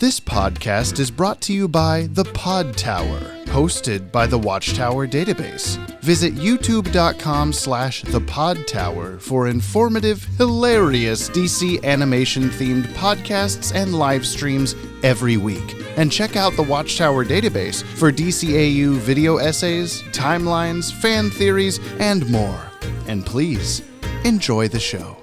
This podcast is brought to you by The Pod Tower, hosted by the Watchtower database. Visit youtube.com/thepodtower for informative, hilarious DC animation-themed podcasts and live streams every week. And check out the Watchtower database for DCAU video essays, timelines, fan theories, and more. And please, enjoy the show.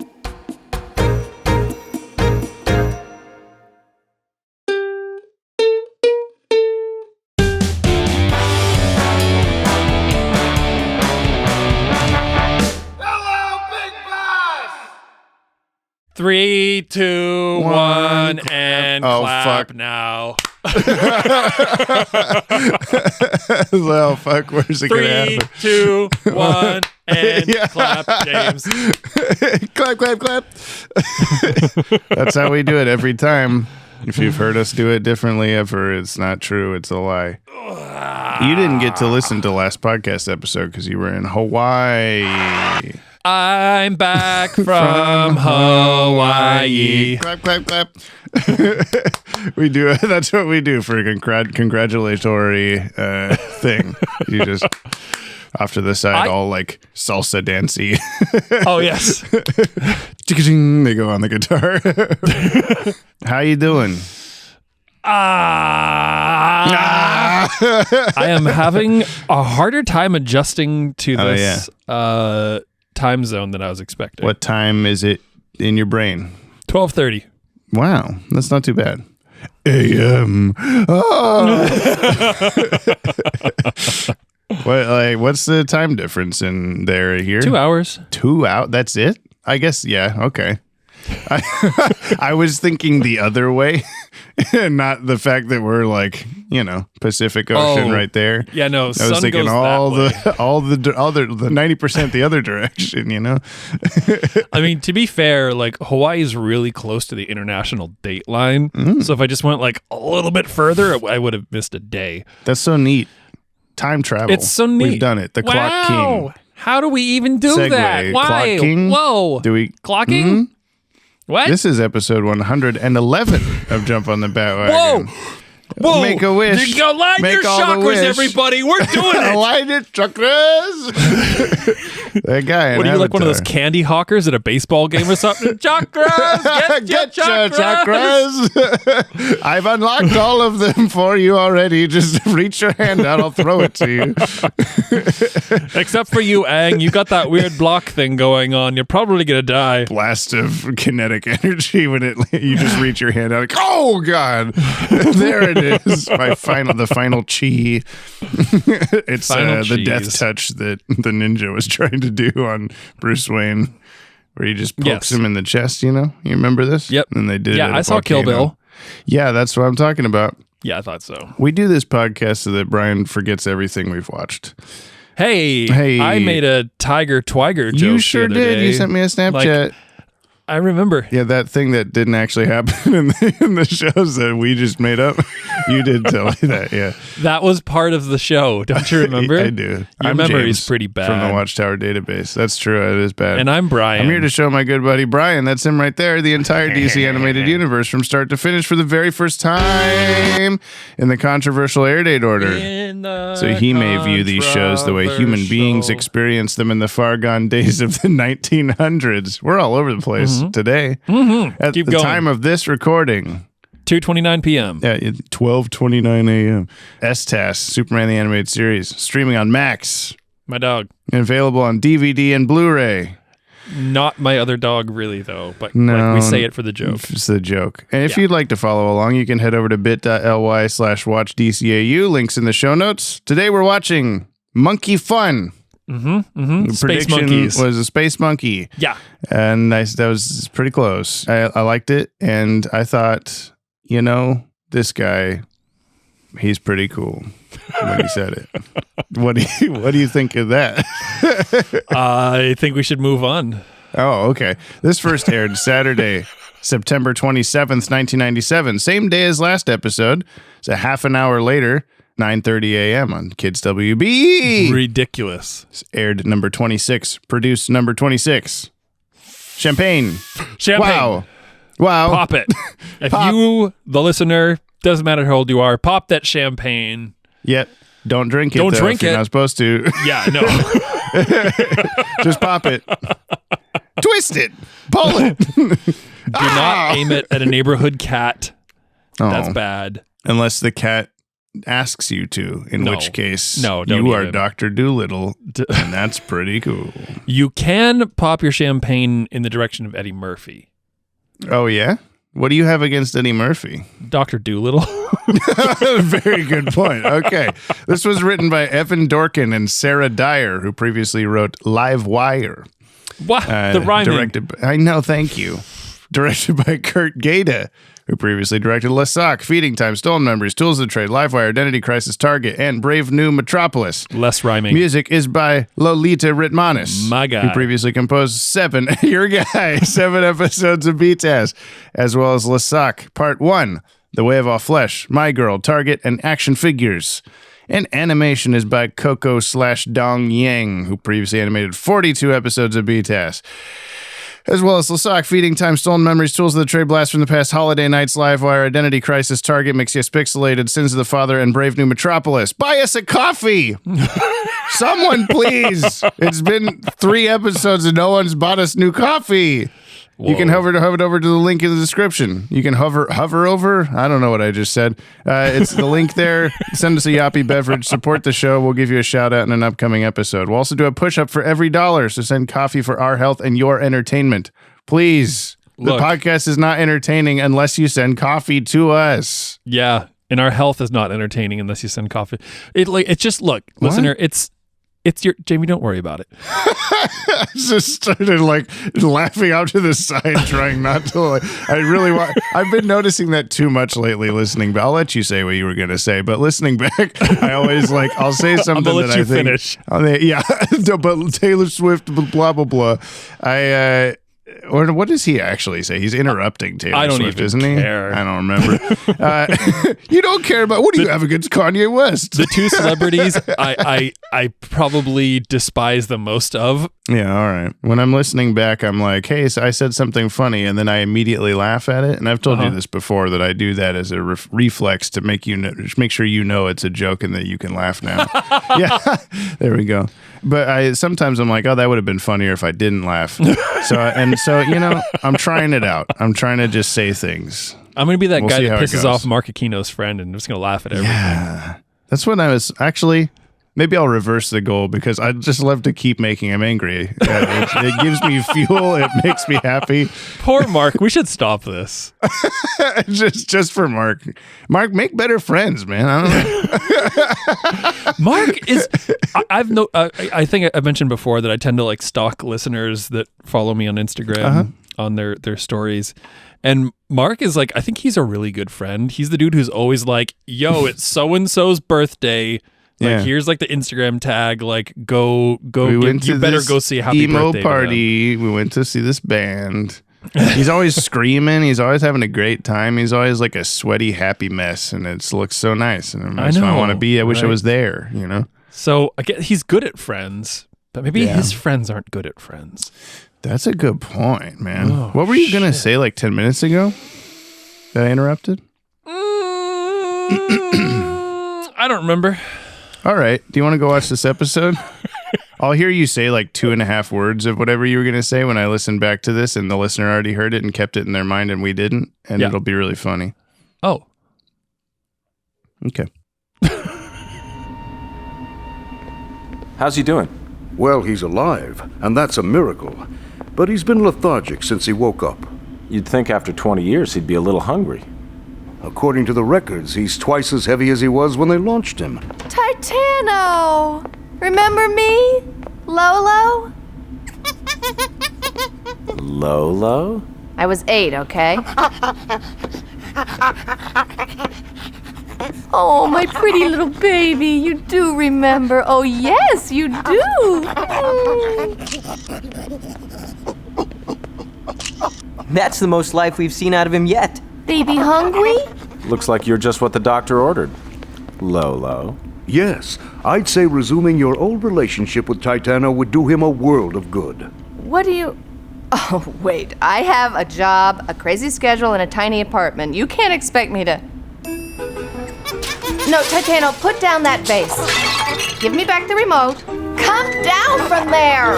Three, two, one, and clap fuck. Now. Well, fuck, where's it going to happen? 3, 2, 1, and clap, James. Clap, clap, clap. That's how we do it every time. If you've heard us do it differently ever, it's not true. It's a lie. You didn't get to listen to last podcast episode because you were in Hawaii. I'm back from Hawaii. Clap, clap, clap. We do. That's what we do for a congratulatory thing. You just off to the side, all like salsa dancey. Oh yes. They go on the guitar. How you doing? I am having a harder time adjusting to this time zone than I was expecting. What time is it in your brain? 12:30. Wow, that's not too bad. AM. Oh. What's the time difference in there here? 2 hours. 2 hours. That's it? I guess. Yeah. Okay. I was thinking the other way, not the fact that we're like, Pacific Ocean right there. Yeah, no. I was thinking all the 90% the other direction. I mean, to be fair, like Hawaii is really close to the international date line. So if I just went like a little bit further, I would have missed a day. That's so neat. Time travel. It's so neat. We've done it. The Clock King. How do we even do Segway. that? Why? Clock King? Whoa. Do we clocking? Mm-hmm. What? This is episode 111 of Jump on the Bat-Wagon. Whoa! Make a wish. Go light your chakras, everybody. We're doing it. Light it, chakras. That guy. What are you, like one of those candy hawkers at a baseball game or something? Chakras! Get your chakras! I've unlocked all of them for you already. Just reach your hand out. I'll throw it to you. Except for you, Aang. You got that weird block thing going on. You're probably going to die. Blast of kinetic energy when you just reach your hand out. Like, oh, God. There it is. The final chi. It's the death touch that the ninja was trying to do on Bruce Wayne, where he just pokes him in the chest. You remember this? Yep. And they did. Yeah, I saw Kill Bill. Yeah, that's what I'm talking about. Yeah, I thought so. We do this podcast so that Brian forgets everything we've watched. Hey, I made a Tiger Twiger joke. You sure did. Day. You sent me a Snapchat. I remember. Yeah, that thing that didn't actually happen in the shows that we just made up. You did tell me that, yeah. That was part of the show. Don't you remember? I do. Your memory is pretty bad. From the Watchtower database. That's true. It is bad. And I'm Brian. I'm here to show my good buddy Brian. That's him right there. The entire DC animated universe from start to finish for the very first time in the controversial Airdate order. So he may view these shows the way human beings experienced them in the far gone days of the 1900s. We're all over the place today. At the time of this recording. 2:29 p.m. Yeah, 12:29 a.m. STAS, Superman the Animated Series, streaming on Max. My dog. And available on DVD and Blu-ray. Not my other dog, really, though. But we say it for the joke. It's the joke. And if you'd like to follow along, you can head over to bit.ly/watchdcau. Links in the show notes. Today we're watching Monkey Fun. The Space prediction monkeys. was a space monkey. Yeah. And that was pretty close. I liked it. And I thought, this guy, he's pretty cool when he said it. What do you think of that? I think we should move on. Oh, okay. This first aired Saturday, September 27th, 1997. Same day as last episode. It's a half an hour later. 9:30 a.m. on Kids WB. Ridiculous. It's aired number 26. Produced number 26. Champagne. Champagne. Wow. Pop it. If you, the listener, doesn't matter how old you are, pop that champagne. Yet, don't drink it. Don't drink it. You're not supposed to. Yeah, no. Just pop it. Twist it. Pull it. Do not aim it at a neighborhood cat. That's bad. Unless the cat asks you to, in which case you are Dr. Doolittle, and that's pretty cool. You can pop your champagne in the direction of Eddie Murphy. Oh, yeah? What do you have against Eddie Murphy? Dr. Doolittle. Very good point. Okay. This was written by Evan Dorkin and Sarah Dyer, who previously wrote Live Wire. What? The rhyming. I know, thank you. Directed by Kurt Gaeta, who previously directed Le Sac, Feeding Time, Stolen Memories, Tools of the Trade, Livewire, Identity Crisis, Target, and Brave New Metropolis. Less rhyming. Music is by Lolita Ritmanis. My guy. Who previously composed 7 episodes of BTAS, as well as Le Sac, Part 1, The Way of All Flesh, My Girl, Target, and Action Figures. And animation is by Coco/Dong Yang, who previously animated 42 episodes of BTAS. As well as Le Sac, Feeding Time, Stolen Memories, Tools of the Trade, Blast from the Past, Holiday Nights, Livewire, Identity Crisis, Target, Mix Yes Pixelated, Sins of the Father, and Brave New Metropolis. Buy us a coffee! Someone, please! It's been 3 episodes and no one's bought us new coffee! Whoa. You can hover over to the link in the description. You can hover over. I don't know what I just said. It's the link there. Send us a Yoppie beverage. Support the show. We'll give you a shout out in an upcoming episode. We'll also do a push up for every $1. So send coffee for our health and your entertainment. Please. Look, the podcast is not entertaining unless you send coffee to us. Yeah, and our health is not entertaining unless you send coffee. It's just listener. It's your Jamie. Don't worry about it. I just started laughing out to the side, trying not to. I really want. I've been noticing that too much lately. Listening, but I'll let you say what you were going to say. But listening back, I always I'll say something I'm gonna let you finish. Yeah, but Taylor Swift, blah blah blah. Or what does he actually say? He's interrupting Taylor Swift, isn't he? I don't remember. You don't care about, what do you have against Kanye West? The 2 celebrities I probably despise the most of. Yeah, all right. When I'm listening back, I'm like, hey, so I said something funny, and then I immediately laugh at it. And I've told you this before, that I do that as a reflex to make sure you know it's a joke and that you can laugh now. Yeah, there we go. But sometimes I'm like, oh, that would have been funnier if I didn't laugh. So, I'm trying it out. I'm trying to just say things. I'm going to be that guy that pisses off Mark Aquino's friend and I'm just going to laugh at everything. Yeah. That's what I was actually. Maybe I'll reverse the goal because I just love to keep making him angry. It gives me fuel. It makes me happy. Poor Mark. We should stop this. just for Mark. Mark, make better friends, man. I don't know. Mark is. I think I mentioned before that I tend to stalk listeners that follow me on Instagram on their stories. And Mark is I think he's a really good friend. He's the dude who's always yo, it's so-and-so's birthday. Here's the Instagram tag. Go. You better go see a happy emo birthday party. We went to see this band. He's always screaming. He's always having a great time. He's always a sweaty, happy mess, and it looks so nice. And that's what I want to be. I wish I was there. So I guess he's good at friends, but maybe his friends aren't good at friends. That's a good point, man. Oh, what were you gonna say 10 minutes ago? That I interrupted? I don't remember. All right. Do you want to go watch this episode? I'll hear you say 2.5 words of whatever you were going to say when I listen back to this, and the listener already heard it and kept it in their mind and we didn't, and it'll be really funny. Oh. Okay. How's he doing? Well, he's alive, and that's a miracle. But he's been lethargic since he woke up. You'd think after 20 years he'd be a little hungry. According to the records, he's twice as heavy as he was when they launched him. Titano! Remember me? Lolo? Lolo? I was 8, okay? Oh, my pretty little baby, you do remember. Oh, yes, you do. That's the most life we've seen out of him yet. Baby hungry? Looks like you're just what the doctor ordered. Lolo. Yes, I'd say resuming your old relationship with Titano would do him a world of good. What do you... Oh, wait. I have a job, a crazy schedule, and a tiny apartment. You can't expect me to... No, Titano, put down that vase. Give me back the remote. Come down from there!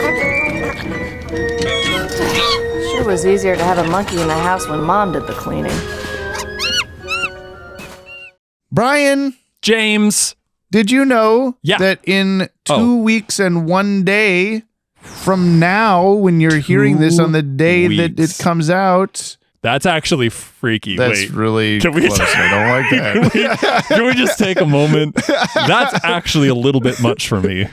Sure was easier to have a monkey in the house when Mom did the cleaning. Brian, James. did you know Yeah. that in 2 weeks and 1 day from now, when you're hearing this on the day that it comes out... That's actually freaky. That's Wait, really can we close. I don't like that. can we just take a moment? That's actually a little bit much for me.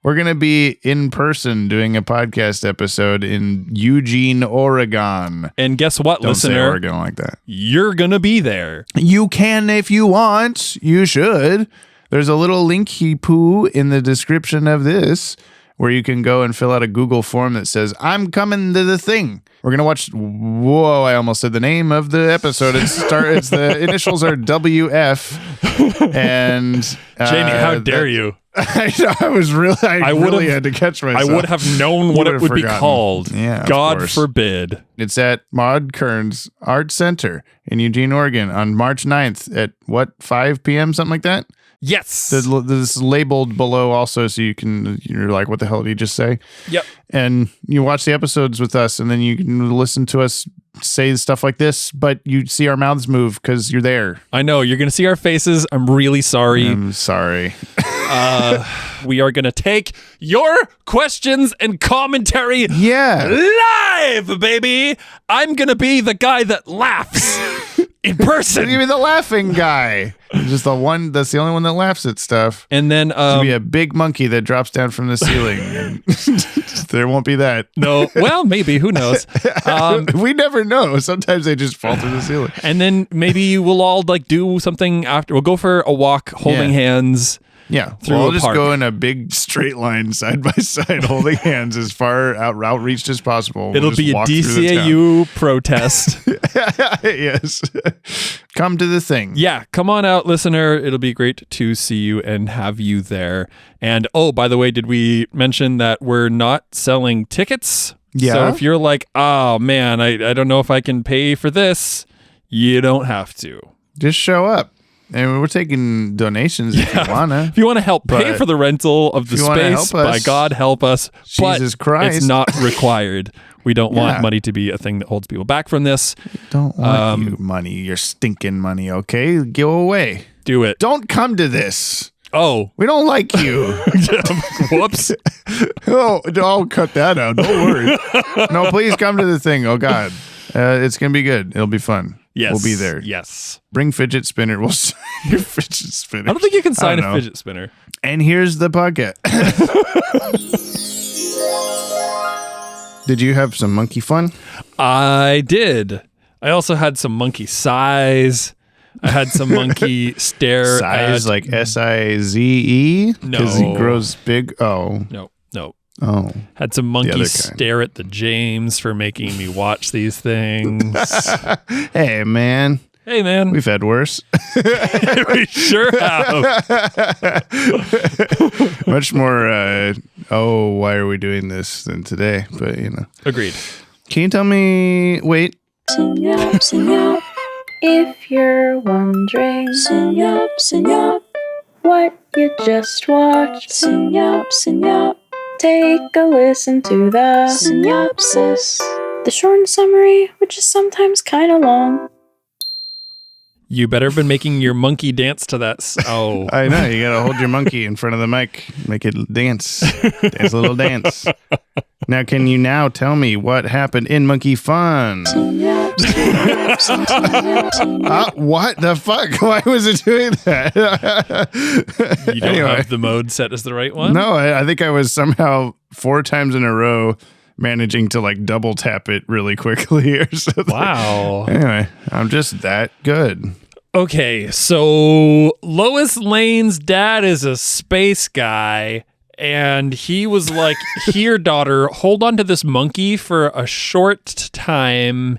We're going to be in person doing a podcast episode in Eugene, Oregon. And guess what, Don't say listener? Oregon like that. You're going to be there. You can if you want. You should. There's a little linky poo in the description of this where you can go and fill out a Google form that says, I'm coming to the thing. We're going to watch, whoa, I almost said the name of the episode. It's the initials are WF. And Jamie, how dare you? I was really, I really had to catch myself. I would have known what it would be called. Yeah, of God course. forbid. It's at Maude Kerns Art Center in Eugene, Oregon on March 9th at 5 p.m., something like that? Yes. This is labeled below also, so you're like, what the hell did he just say? Yep. And you watch the episodes with us, and then you can listen to us say stuff like this, but you see our mouths move because you're there. I know. You're going to see our faces. I'm really sorry. I'm sorry. We are going to take your questions and commentary live, baby. I'm going to be the guy that laughs in person. You're the laughing guy. Just the one. That's the only one that laughs at stuff. And then be a big monkey that drops down from the ceiling. And there won't be that. No. Well, maybe. Who knows? We never know. Sometimes they just fall through the ceiling. And then maybe we'll all do something after. We'll go for a walk holding hands. Yeah, through we'll a just park. go in a big straight line side by side, holding hands as far outreached as possible. It'll be a DCAU protest. Yes. Come to the thing. Yeah, come on out, listener. It'll be great to see you and have you there. And oh, by the way, did we mention that we're not selling tickets? Yeah. So if you're like, oh man, I don't know if I can pay for this, you don't have to. Just show up. And we're taking donations if you wanna. If you want to help pay But for the rental of the if you wanna space, help us, by God help us. Jesus but Christ. It's not required. We don't Yeah. want money to be a thing that holds people back from this. Don't want you money, your stinking money, okay? Go away. Do it. Don't come to this. Oh. We don't like you. Whoops. Oh, I'll cut that out. Don't worry. No, please come to the thing. Oh, God. It's going to be good. It'll be fun. Yes. We'll be there. Yes. Bring fidget spinner. We'll sign your fidget spinner. I don't think you can sign I a don't know. fidget spinner. And here's the podcast. Did you have some monkey fun? I did. I also had some monkey size. I had some monkey stare Size at, like SIZE? Because he No. grows big. Oh. No. Oh. Had some other monkey kind. stare at the James for making me watch these things. Hey, man. Hey, man. We've had worse. We sure have. Much more, why are we doing this than today? But, Agreed. Can you tell me, wait. Sing up, if you're wondering. Sing up, what you just watched. Sing up, take a listen to the synopsis. The short summary, which is sometimes kind of long. You better been making your monkey dance to that. Oh. I know, you gotta hold your monkey in front of the mic, make it dance. Dance a little dance. Now, can you now tell me what happened in Monkey Fun? What the fuck? Why was it doing that? You don't have the mode set as the right one? No, I think I was somehow 4 times in a row managing to like double tap it really quickly or something. Wow. Anyway, I'm just that good. Okay, so Lois Lane's dad is a space guy, and he was like, here, daughter, hold on to this monkey for a short time.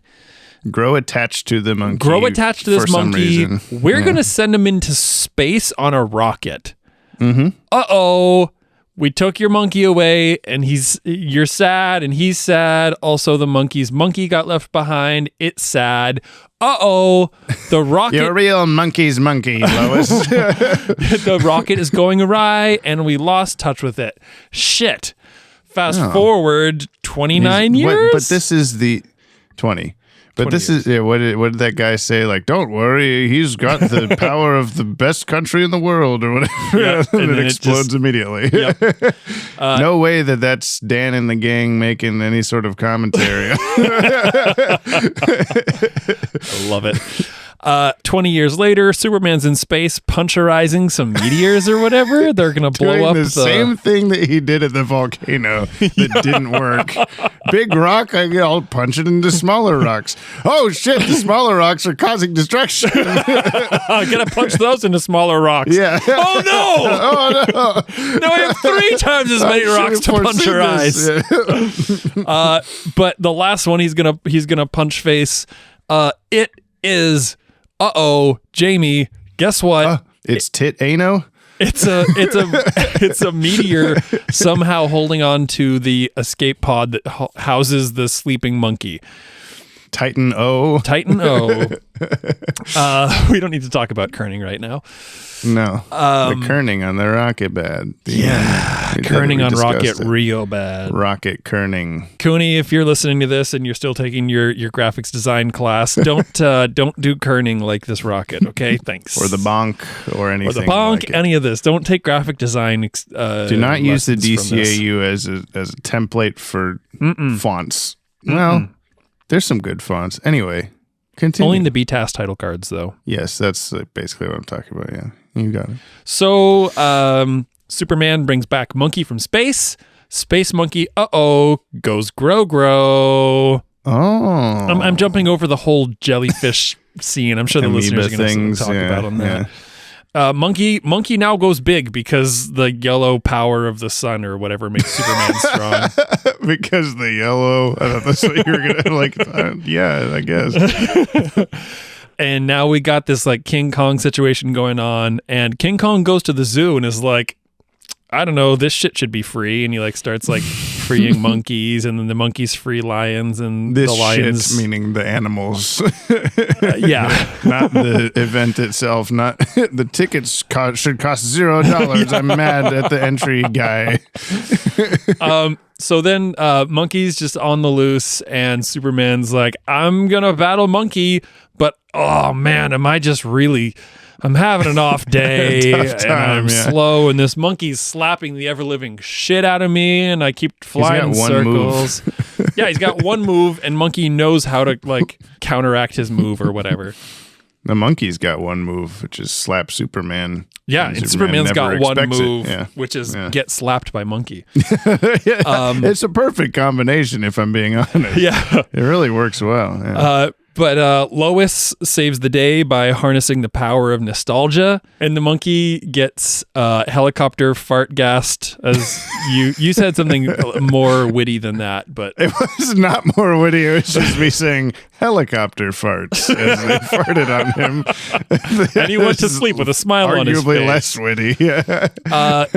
Grow attached to the monkey. Grow attached to this for some monkey. reason. We're Yeah. going to send him into space on a rocket. Mm-hmm. Uh-oh. we took your monkey away, and you're sad, and he's sad. Also, the monkey's monkey got left behind. It's sad. Uh-oh, the rocket... You're a real monkey's monkey, Lois. The rocket is going awry, and we lost touch with it. Shit. Fast forward 29 years? But this is the... 20. But this is... Yeah, what did that guy say? Like, don't worry, he's got the power of the best country in the world, or whatever. Yep, and it explodes immediately. Yep. No way that's Dan and the gang making any sort of commentary. I love it. 20 years later, Superman's in space puncherizing some meteors or whatever. They're going to blow up the same thing that he did at the volcano that didn't work. Big rock, I'll punch it into smaller rocks. Oh shit, the smaller rocks are causing destruction. I got to punch those into smaller rocks. Yeah. Oh no! Oh no! Now I have 3 times as many rocks to puncherize. Yeah. But the last one he's gonna punch face. It is. Jamie. Guess what? It's Tit-Ano? It's a meteor somehow holding on to the escape pod that houses the sleeping monkey. Titan O. We don't need to talk about Kerning right now. No. The Kerning on the rocket bad. Kerning on rocket real bad. Rocket Kerning. Cooney, if you're listening to this and you're still taking your graphics design class, don't do Kerning like this rocket, okay? Thanks. Or the bonk or anything. Or the bonk, like any of this. Don't take graphic design. Do not use the DCAU as a template for fonts. Well, there's some good fonts. Anyway, continue. Only in the BTAS title cards, though. Yes, that's basically what I'm talking about. Yeah, you got it. So, Superman brings back Monkey from space. Space Monkey, goes grow. Oh. I'm jumping over the whole jellyfish scene. I'm sure the listeners are going to talk about on that. Yeah. Monkey now goes big because the yellow power of the sun or whatever makes Superman strong. Because the yellow, I thought that's what you were gonna like. Yeah, I guess. And now we got this like King Kong situation going on, and King Kong goes to the zoo and is like, I don't know, this shit should be free, and he like starts like freeing monkeys, and then the monkeys free lions, and this the lions, shit, meaning the animals. Yeah, not the event itself. Not the tickets should cost $0. I'm mad at the entry guy. So then Monkey's just on the loose, and Superman's like, I'm gonna battle Monkey, but oh man, I'm having an off day, Tough time, and I'm slow, and this monkey's slapping the ever-living shit out of me, and I keep flying in circles. Yeah, he's got one move, and Monkey knows how to like counteract his move or whatever. The monkey's got one move, which is slap Superman. Yeah, and Superman's got one move, which is get slapped by Monkey. It's a perfect combination, if I'm being honest. Yeah. It really works well. Yeah. But Lois saves the day by harnessing the power of nostalgia, and the monkey gets helicopter fart gassed. As you said something more witty than that, but it was not more witty. It was just me saying helicopter farts as they farted on him, and he went to sleep with a smile on his face. Arguably less witty, yeah.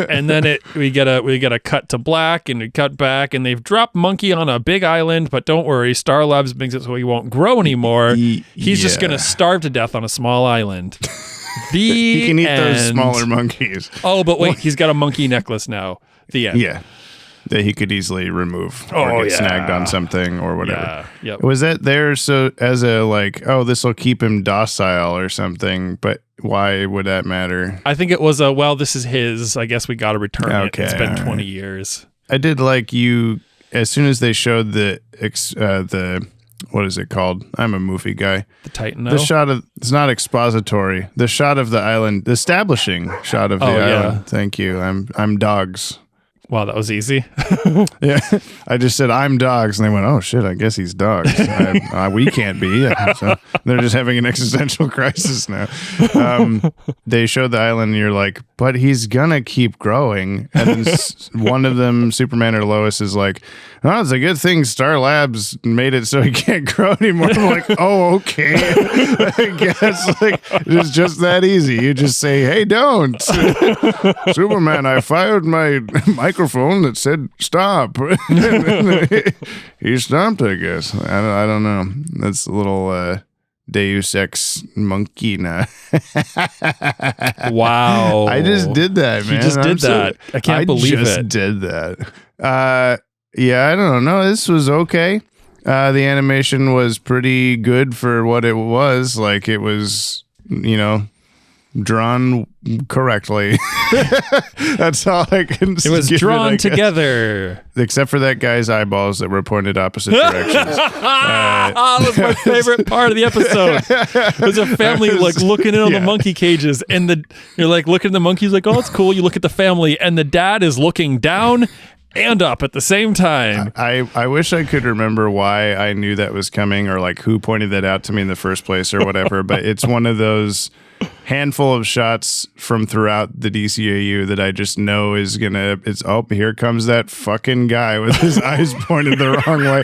And then we get a cut to black, and we cut back, and they've dropped Monkey on a big island. But don't worry, Star Labs makes it so he won't grow anymore. He's just going to starve to death on a small island. He can eat those smaller monkeys. Oh, but wait, he's got a monkey necklace now. The end. Yeah. That he could easily remove or get snagged on something or whatever. Yeah. Yep. Was that there so as a like, this will keep him docile or something, but why would that matter? I think it was this is his. I guess we got to return it. It's been 20 years. I did like you, as soon as they showed the what is it called? I'm a movie guy. The Titan. The shot of, it's not expository. The shot of the island, the establishing shot of the island. Yeah. Thank you. I'm dogs. Wow, that was easy. Yeah, I just said I'm dogs, and they went, "Oh shit, I guess he's dogs." We can't be. So they're just having an existential crisis now. They showed the island, and you're like, "But he's gonna keep growing." And then one of them, Superman or Lois, is like, "Oh, it's a good thing Star Labs made it so he can't grow anymore." I'm like, "Oh, okay." I guess like it's just that easy. You just say, "Hey, don't." Superman, I fired my microphone that said stop. He stopped, I guess. I don't know. That's a little Deus Ex monkey now. Wow. I just did that, man. You just did that. I can't believe it. I just did that. Yeah, I don't know. This was okay. The animation was pretty good for what it was. Like, it was, drawn correctly. That's all I can say. It was drawn together. Except for that guy's eyeballs that were pointed opposite directions. That was my favorite part of the episode. There's a family like looking in on the monkey cages, and you're like looking at the monkeys like, oh, it's cool. You look at the family, and the dad is looking down and up at the same time. I wish I could remember why I knew that was coming, or like who pointed that out to me in the first place or whatever, but it's one of those handful of shots from throughout the DCAU that I just know is here comes that fucking guy with his eyes pointed the wrong way.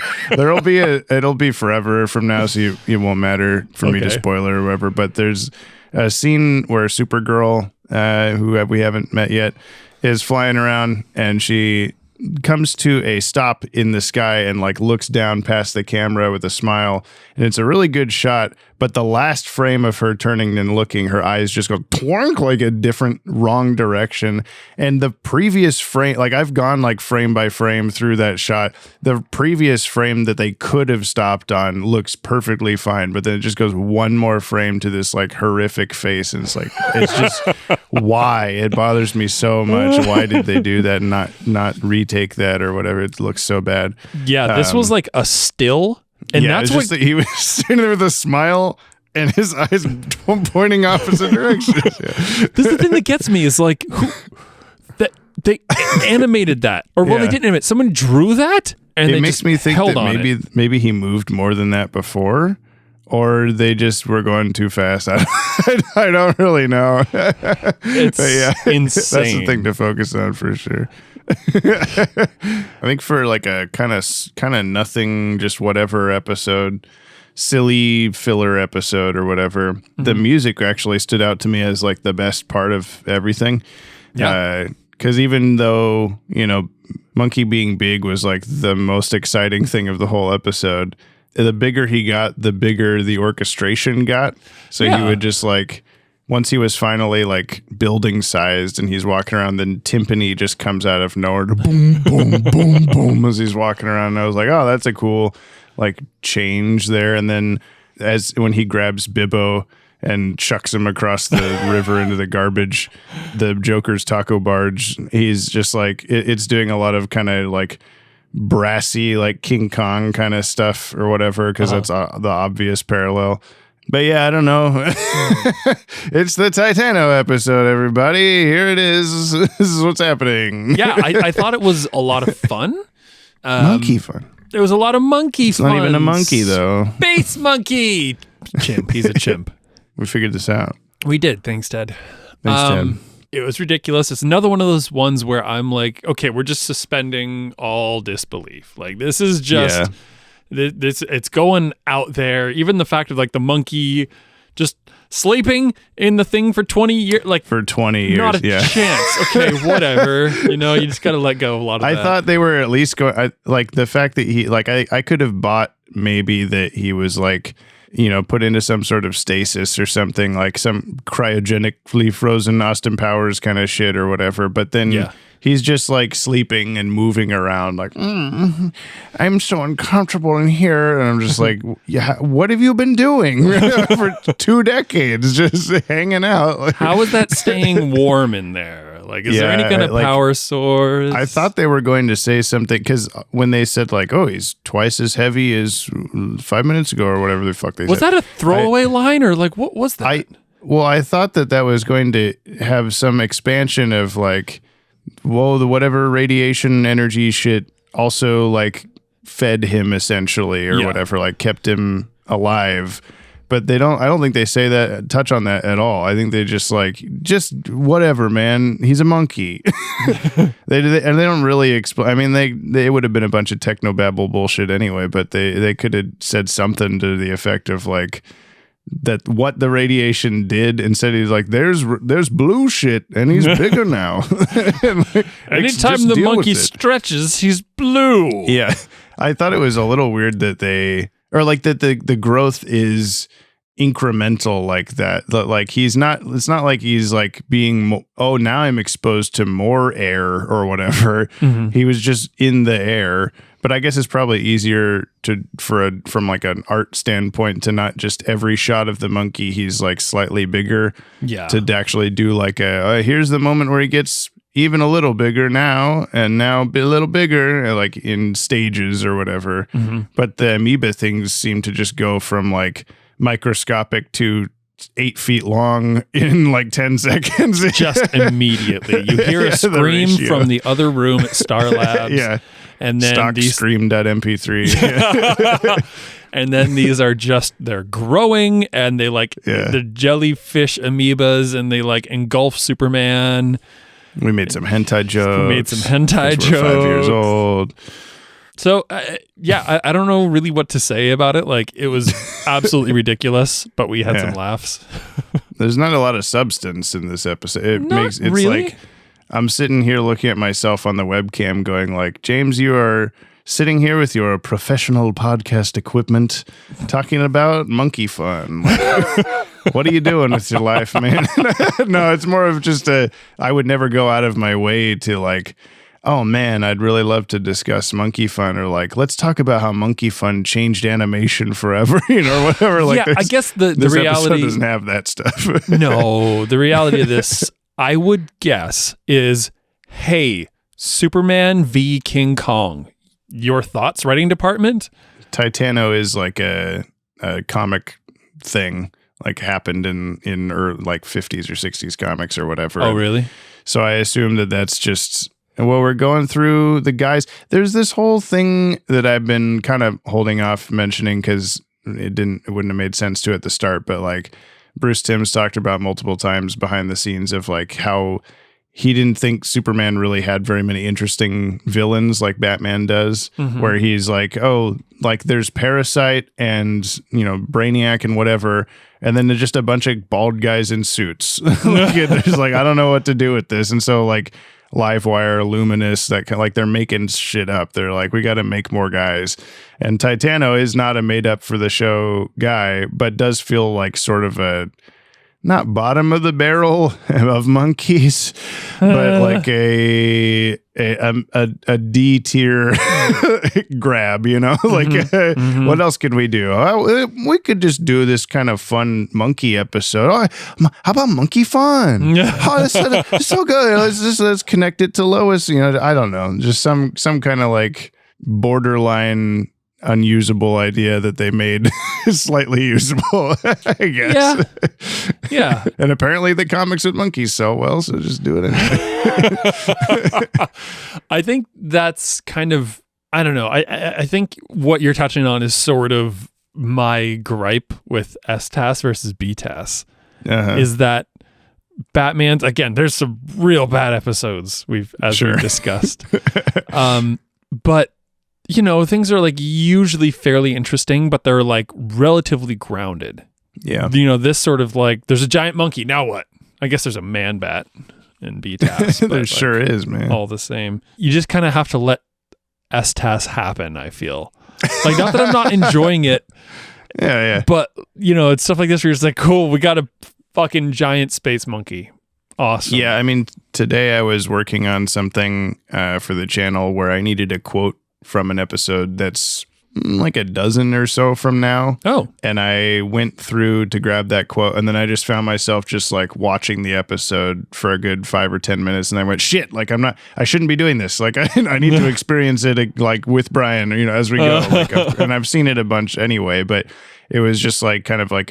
It'll be forever from now, so it won't matter for me to spoil it or whatever, but there's a scene where Supergirl, who we haven't met yet, is flying around, and she comes to a stop in the sky and like looks down past the camera with a smile, and it's a really good shot, but the last frame of her turning and looking, her eyes just go twonk like a different wrong direction. And the previous frame, like I've gone like frame by frame through that shot, the previous frame that they could have stopped on looks perfectly fine, but then it just goes one more frame to this like horrific face, and it's like, it's just why it bothers me so much. Why did they do that and not retake that or whatever? It looks so bad. Yeah, this was like a still, and that's what he was sitting there with a smile and his eyes pointing opposite directions. Yeah. This is the thing that gets me is like that they animated that, or well, they didn't animate. Someone drew that, and it makes me think that maybe he moved more than that before, or they just were going too fast. I don't really know. It's insane. That's the thing to focus on for sure. I think for like a kind of nothing, just whatever episode, silly filler episode or whatever, the music actually stood out to me as like the best part of everything. Yeah. Because even though, Monkey being big was like the most exciting thing of the whole episode, the bigger he got, the bigger the orchestration got. So he would just like, once he was finally like building sized and he's walking around, then timpani just comes out of nowhere, boom, boom, boom, boom, as he's walking around. And I was like, oh, that's a cool like change there. And then when he grabs Bibbo and chucks him across the river into the garbage, the Joker's taco barge, he's just like, it's doing a lot of kind of like brassy, like King Kong kind of stuff or whatever, because that's the obvious parallel. But yeah, I don't know. It's the Titano episode, everybody. Here it is. This is what's happening. Yeah, I thought it was a lot of fun. Monkey fun. There was a lot of monkey fun. Not even a monkey, though. Space monkey. Chimp. He's a chimp. We figured this out. We did. Thanks, Ted. Thanks, Ted. It was ridiculous. It's another one of those ones where I'm like, okay, we're just suspending all disbelief. Like, this is just... Yeah. It's going out there. Even the fact of like the monkey just sleeping in the thing for 20 years, like for 20 years, not a chance. Okay, whatever. You just got to let go of a lot of that. I thought they were at least going. Like the fact that he, like, I could have bought maybe that he was like, put into some sort of stasis or something, like some cryogenically frozen Austin Powers kind of shit or whatever. But then he's just like sleeping and moving around like, I'm so uncomfortable in here. And I'm just like, yeah, what have you been doing for 2 decades? Just hanging out. Like, how is that staying warm in there? Like, is there any kind of power source? I thought they were going to say something, because when they said like, oh, he's twice as heavy as 5 minutes ago or whatever the fuck they said. Was that a throwaway line, or like, what was that? I thought that was going to have some expansion of like, whatever radiation energy shit also like fed him essentially or whatever, like kept him alive. But I don't think they touch on that at all. I think they just whatever, man. He's a monkey. they don't really explain. I mean, they would have been a bunch of technobabble bullshit anyway, but they could have said something to the effect of like that what the radiation did. Instead he's like, there's blue shit and he's bigger now. Anytime the monkey stretches, he's blue. Yeah. I thought it was a little weird that the growth is incremental like that. Like it's not like he's like being, now I'm exposed to more air or whatever. Mm-hmm. He was just in the air. But I guess it's probably easier from like an art standpoint to not just every shot of the monkey he's like slightly bigger. Yeah. To actually do like here's the moment where he gets even a little bigger now, and now a little bigger, like in stages or whatever. Mm-hmm. But the amoeba things seem to just go from like microscopic to 8 feet long in like 10 seconds. Just immediately. You hear a scream from the other room at Star Labs. Yeah. And then Stock scream.mp3. And then these are they're growing, and they like the jellyfish amoebas, and they like engulf Superman. We made some hentai jokes. We're 5 years old. So, I don't know really what to say about it. Like, it was absolutely ridiculous, but we had some laughs. There's not a lot of substance in this episode. It's really? like I'm sitting here looking at myself on the webcam going like, James, you are sitting here with your professional podcast equipment talking about monkey fun. Like, what are you doing with your life, man? No, it's more of just I would never go out of my way to like, oh man, I'd really love to discuss monkey fun, or like, let's talk about how monkey fun changed animation forever, or whatever. Like, I guess the this reality doesn't have that stuff. No, the reality of this, I would guess, is, hey, Superman v King Kong. Your thoughts, writing department? Titano is like a comic thing, like happened in like 50s or 60s comics or whatever. Oh, really? So I assume that's just, well, we're going through the guys. There's this whole thing that I've been kind of holding off mentioning because it wouldn't have made sense to at the start, but like Bruce Timm's talked about multiple times behind the scenes of like how he didn't think Superman really had very many interesting villains like Batman does, where he's like, oh, like there's Parasite and, Brainiac and whatever, and then there's just a bunch of bald guys in suits. There's like, I don't know what to do with this. And so like Livewire, Luminous, that kind of, like they're making shit up. They're like, we got to make more guys. And Titano is not a made up for the show guy, but does feel like sort of a, not bottom of the barrel of monkeys, but like a D tier grab, like what else can we do? We could just do this kind of fun monkey episode. How about monkey fun? Oh, that's so good. Let's connect it to Lois. I don't know, just some kind of like borderline unusable idea that they made slightly usable, I guess. Yeah. And apparently the comics with monkeys sell well, so just do it anyway. I think that's kind of, I don't know. I think what you're touching on is sort of my gripe with S-TAS versus B-TAS, is that Batman's, again, there's some real bad episodes we've discussed. But things are like usually fairly interesting, but they're like relatively grounded. Yeah. This sort of like, there's a giant monkey. Now what? I guess there's a man bat in B-TAS. There sure is, man. All the same. You just kind of have to let S-TAS happen, I feel. Like, not that I'm not enjoying it. Yeah. But, it's stuff like this where you're just like, cool, we got a fucking giant space monkey. Awesome. Yeah, I mean, today I was working on something for the channel where I needed a quote from an episode that's like a dozen or so from now. Oh. And I went through to grab that quote, and then I just found myself just like watching the episode for a good 5 or 10 minutes, and I went, shit, like I shouldn't be doing this. Like I need to experience it like with Brian, as we go. And I've seen it a bunch anyway, but it was just like kind of like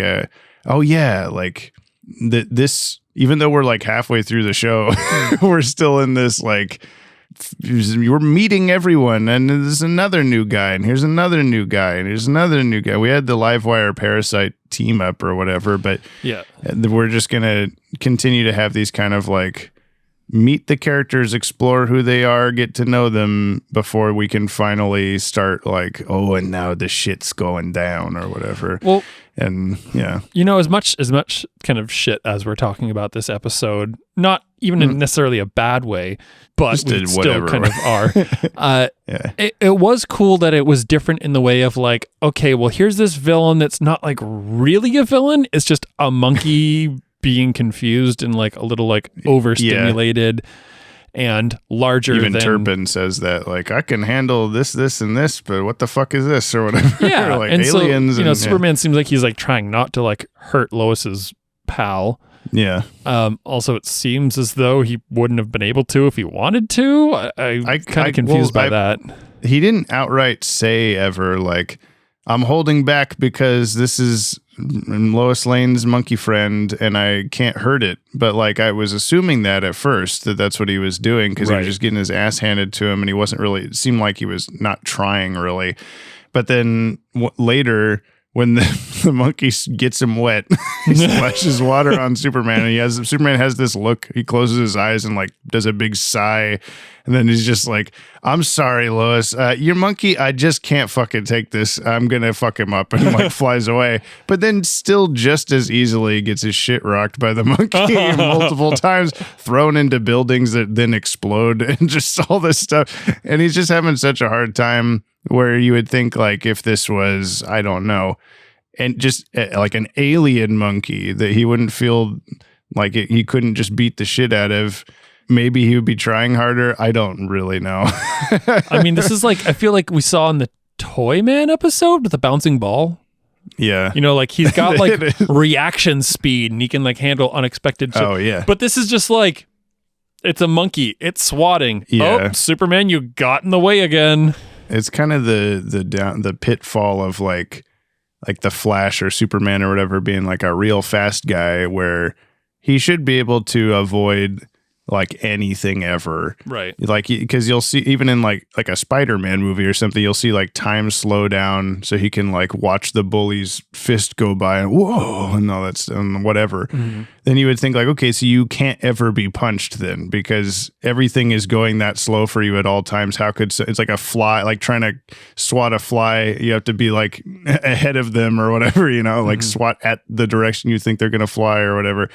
oh yeah, like this even though we're like halfway through the show, we're still in this like, you're meeting everyone, and there's another new guy, and here's another new guy, and here's another new guy. We had the Livewire Parasite team up or whatever, but we're just gonna continue to have these kind of like meet the characters, explore who they are, get to know them before we can finally start like, oh, and now the shit's going down or whatever. Well, and yeah, as much kind of shit as we're talking about this episode, not even in necessarily a bad way, but we still kind of are. It was cool that it was different in the way of like, okay, well, here's this villain that's not like really a villain. It's just a monkey being confused and like a little like overstimulated and larger even than... Turpin says that, like, I can handle this, and this, but what the fuck is this or whatever. Yeah, like and aliens. So, Superman seems like he's like trying not to like hurt Lois's pal. Yeah. Also, it seems as though he wouldn't have been able to if he wanted to. I'm kind of confused by that. He didn't outright say ever, like, I'm holding back because this is Lois Lane's monkey friend and I can't hurt it. But like, I was assuming that at first, that's what he was doing, because he was just getting his ass handed to him and he wasn't really, it seemed like he was not trying really. But then later, when the monkey gets him wet, he splashes water on Superman, and Superman has this look. He closes his eyes and like does a big sigh, and then he's just like, "I'm sorry, Lois. Your monkey, I just can't fucking take this. I'm gonna fuck him up," and like flies away. But then still just as easily gets his shit rocked by the monkey multiple times, thrown into buildings that then explode, and just all this stuff. And he's just having such a hard time. Where you would think, like, if this was, I don't know, and just like an alien monkey that he wouldn't feel like he couldn't just beat the shit out of. Maybe he would be trying harder. I don't really know. I mean, this is like, I feel like we saw in the Toy Man episode with the bouncing ball. Yeah. Like he's got like reaction speed and he can like handle unexpected shit. Oh, yeah. But this is just like, it's a monkey. It's swatting. Yeah. Oh, Superman, you got in the way again. It's kind of the pitfall of like the Flash or Superman or whatever being like a real fast guy, where he should be able to avoid like anything ever. Right. Like, because you'll see even in like a Spider-Man movie or something, you'll see like time slow down so he can like watch the bully's fist go by and whoa and all that stuff and whatever. Mm-hmm. Then you would think like, okay, so you can't ever be punched then, because everything is going that slow for you at all times. How could, it's like a fly, like trying to swat a fly, you have to be like ahead of them or whatever, like swat at the direction you think they're going to fly or whatever.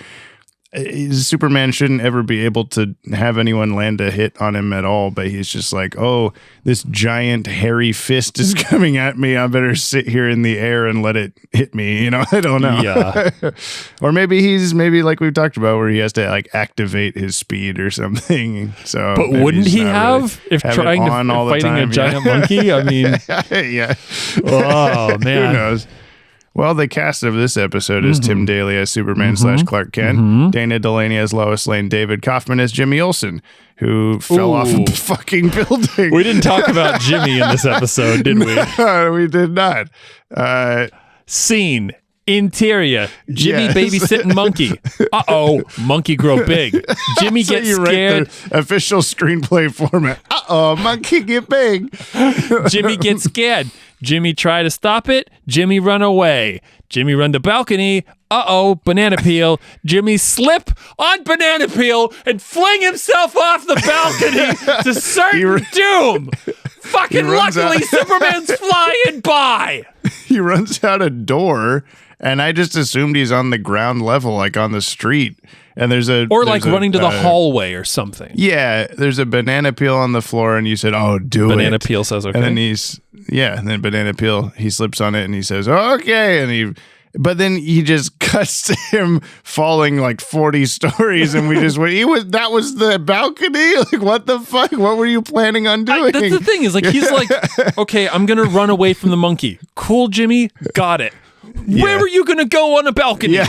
Superman shouldn't ever be able to have anyone land a hit on him at all, but he's just like, oh, this giant hairy fist is coming at me. I better sit here in the air and let it hit me. I don't know. Yeah. Or maybe like we've talked about, where he has to like activate his speed or something. So, but wouldn't he have if trying to fighting a giant monkey? I mean, yeah. Oh man, who knows? Well, the cast of this episode is Tim Daly as Superman / Clark Kent, Dana Delaney as Lois Lane, David Kaufman as Jimmy Olsen, who fell off a fucking building. We didn't talk about Jimmy in this episode, did we? No, we did not. Scene. Interior. Jimmy babysitting monkey. Uh-oh. Monkey grow big. Jimmy gets scared. Official screenplay format. Uh-oh. Monkey get big. Jimmy gets scared. Jimmy try to stop it. Jimmy run away. Jimmy run to balcony. Uh-oh. Banana peel. Jimmy slip on banana peel and fling himself off the balcony to certain doom. Fucking luckily, Superman's flying by. He runs out a door. And I just assumed he's on the ground level, like on the street. And running to the hallway or something. Yeah, there's a banana peel on the floor, and you said, "Oh, Banana peel says okay." And then banana peel, he slips on it, and he says, "Okay," but then he just cuts to him falling like 40 stories, and we just went, that was the balcony? Like, what the fuck? What were you planning on doing? That's the thing, is like, he's like, okay, I'm going to run away from the monkey. Cool, Jimmy, got it. Yeah. Where were you going to go on a balcony? Yeah.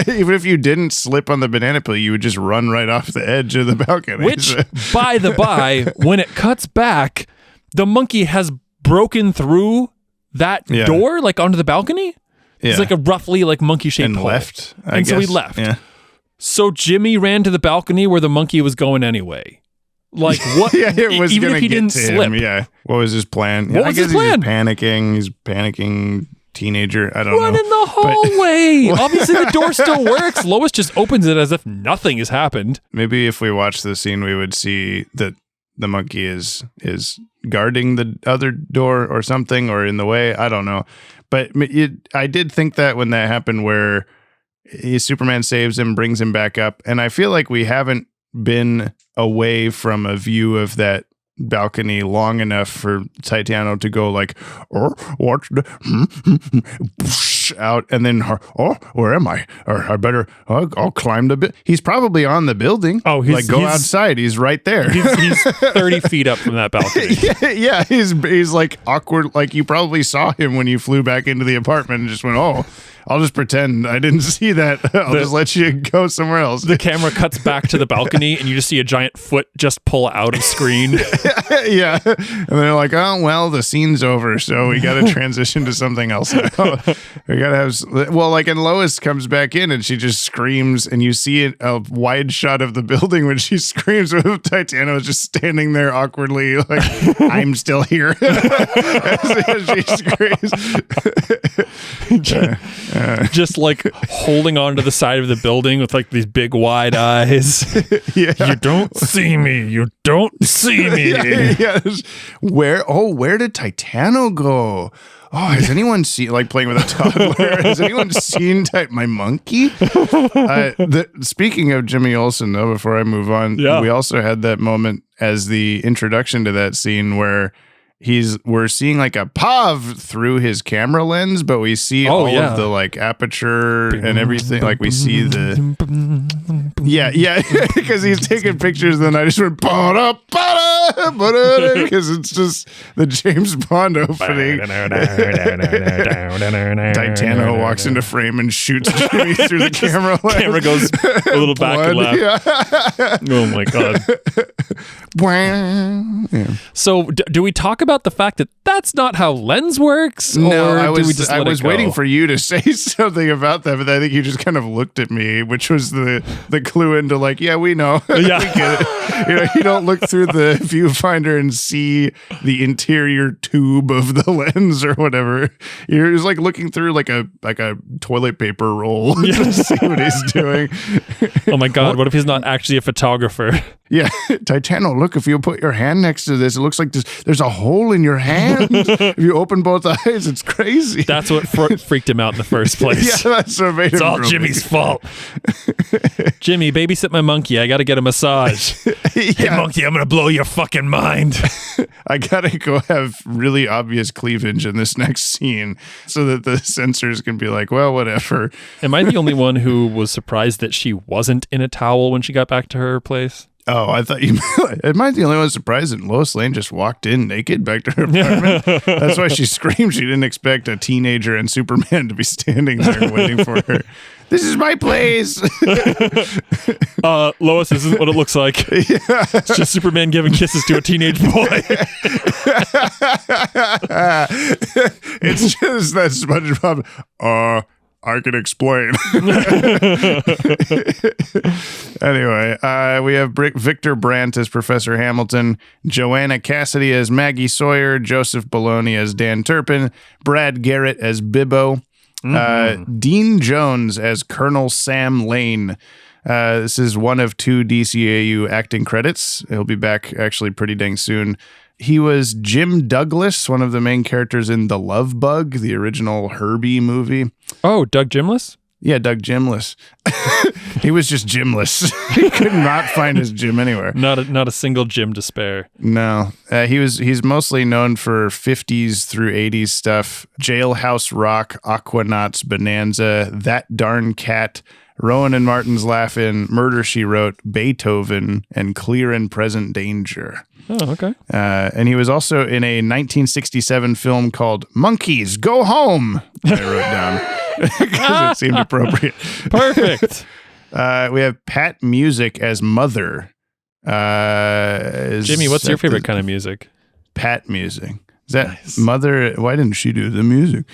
Even if you didn't slip on the banana peel, you would just run right off the edge of the balcony. Which, by the by, when it cuts back, the monkey has broken through that door, like onto the balcony. Yeah. It's like a roughly like monkey-shaped hole. Left. So he left. Yeah. So Jimmy ran to the balcony where the monkey was going anyway. Like what? Yeah, it was even gonna if he get didn't to slip. him. Yeah. What was his plan? What was his plan? He's panicking teenager. I don't Run know. in the hallway. Obviously, the door still works. Lois just opens it as if nothing has happened. Maybe if we watch the scene, we would see that the monkey is guarding the other door or something, or in the way. I don't know. But I did think that when that happened, where Superman saves him, brings him back up, and I feel like we haven't been away from a view of that balcony long enough for Titano to go like, oh, watch the out, and then oh, where am I? Or I better I'll climb the bit. He's probably on the building. Oh, he's outside. He's right there. He's 30 feet up from that balcony. Yeah, he's like awkward. Like you probably saw him when you flew back into the apartment and just went, oh, I'll just pretend I didn't see that. I'll just let you go somewhere else. The camera cuts back to the balcony and you just see a giant foot just pull out of screen. Yeah. And they're like, oh, well, the scene's over, so we got to transition to something else now. We got to have, well, like, and Lois comes back in and she just screams, and you see a wide shot of the building when she screams with Titano just standing there awkwardly, like, I'm still here. as she screams. Just like holding on to the side of the building with like these big wide eyes. Yeah. You don't see me. You don't see me. Yeah. Where did Titano go? Oh, has anyone seen, like playing with a toddler, has anyone seen my monkey? Speaking of Jimmy Olsen, though, before I move on, we also had that moment as the introduction to that scene where we're seeing like a POV through his camera lens, but we see all of the like aperture and everything. Like we see the because he's taking pictures. And then I just went because it's just the James Bond opening. Titano walks into frame and shoots Jimmy through the camera lens. Camera goes a little back and left. Yeah. Oh my god. Yeah. So do we talk about the fact that that's not how lens works? No, or I do we just I let was it go? waiting for you to say something about that, but I think you just kind of looked at me, which was the clue into like, yeah, we know. Yeah. We get it. You don't look through the viewfinder and see the interior tube of the lens or whatever. You're just like looking through like a toilet paper roll to see what he's doing. Oh my god, what if he's not actually a photographer? Yeah, Titano, look, if you put your hand next to this, it looks like there's a hole in your hand. If you open both eyes, it's crazy. That's what freaked him out in the first place. Yeah, that's what made him It's all grumpy. Jimmy's fault. Jimmy, babysit my monkey. I got to get a massage. Hey, monkey, I'm going to blow your fucking mind. I got to go have really obvious cleavage in this next scene so that the censors can be like, well, whatever. Am I the only one who was surprised that she wasn't in a towel when she got back to her place? Oh, I thought you am I the only one surprised that Lois Lane just walked in naked back to her apartment? That's why she screamed. She didn't expect a teenager and Superman to be standing there waiting for her. This is my place. Lois, this isn't what it looks like. It's just Superman giving kisses to a teenage boy. It's just that SpongeBob. I can explain. Anyway, we have Victor Brandt as Professor Hamilton, Joanna Cassidy as Maggie Sawyer, Joseph Bologna as Dan Turpin, Brad Garrett as Bibbo, Dean Jones as Colonel Sam Lane. This is one of 2 DCAU acting credits. He'll be back actually pretty dang soon. He was Jim Douglas, one of the main characters in The Love Bug, the original Herbie movie. Oh, Doug Jimless? Yeah, Doug Jimless. He was just Jimless. He could not find his Jim anywhere. Not a single Jim to spare. No, he's mostly known for 50s through 80s stuff. Jailhouse Rock, Aquanauts, Bonanza, That Darn Cat, Rowan and Martin's Laugh-In, Murder, She Wrote, Beethoven, and Clear and Present Danger. Oh, okay. And he was also in a 1967 film called Monkeys, Go Home, I wrote down because it seemed appropriate. Perfect. We have Pat Music as Mother. Jimmy, what's your favorite kind of music? Pat Music. Is that nice. Mother? Why didn't she do the music?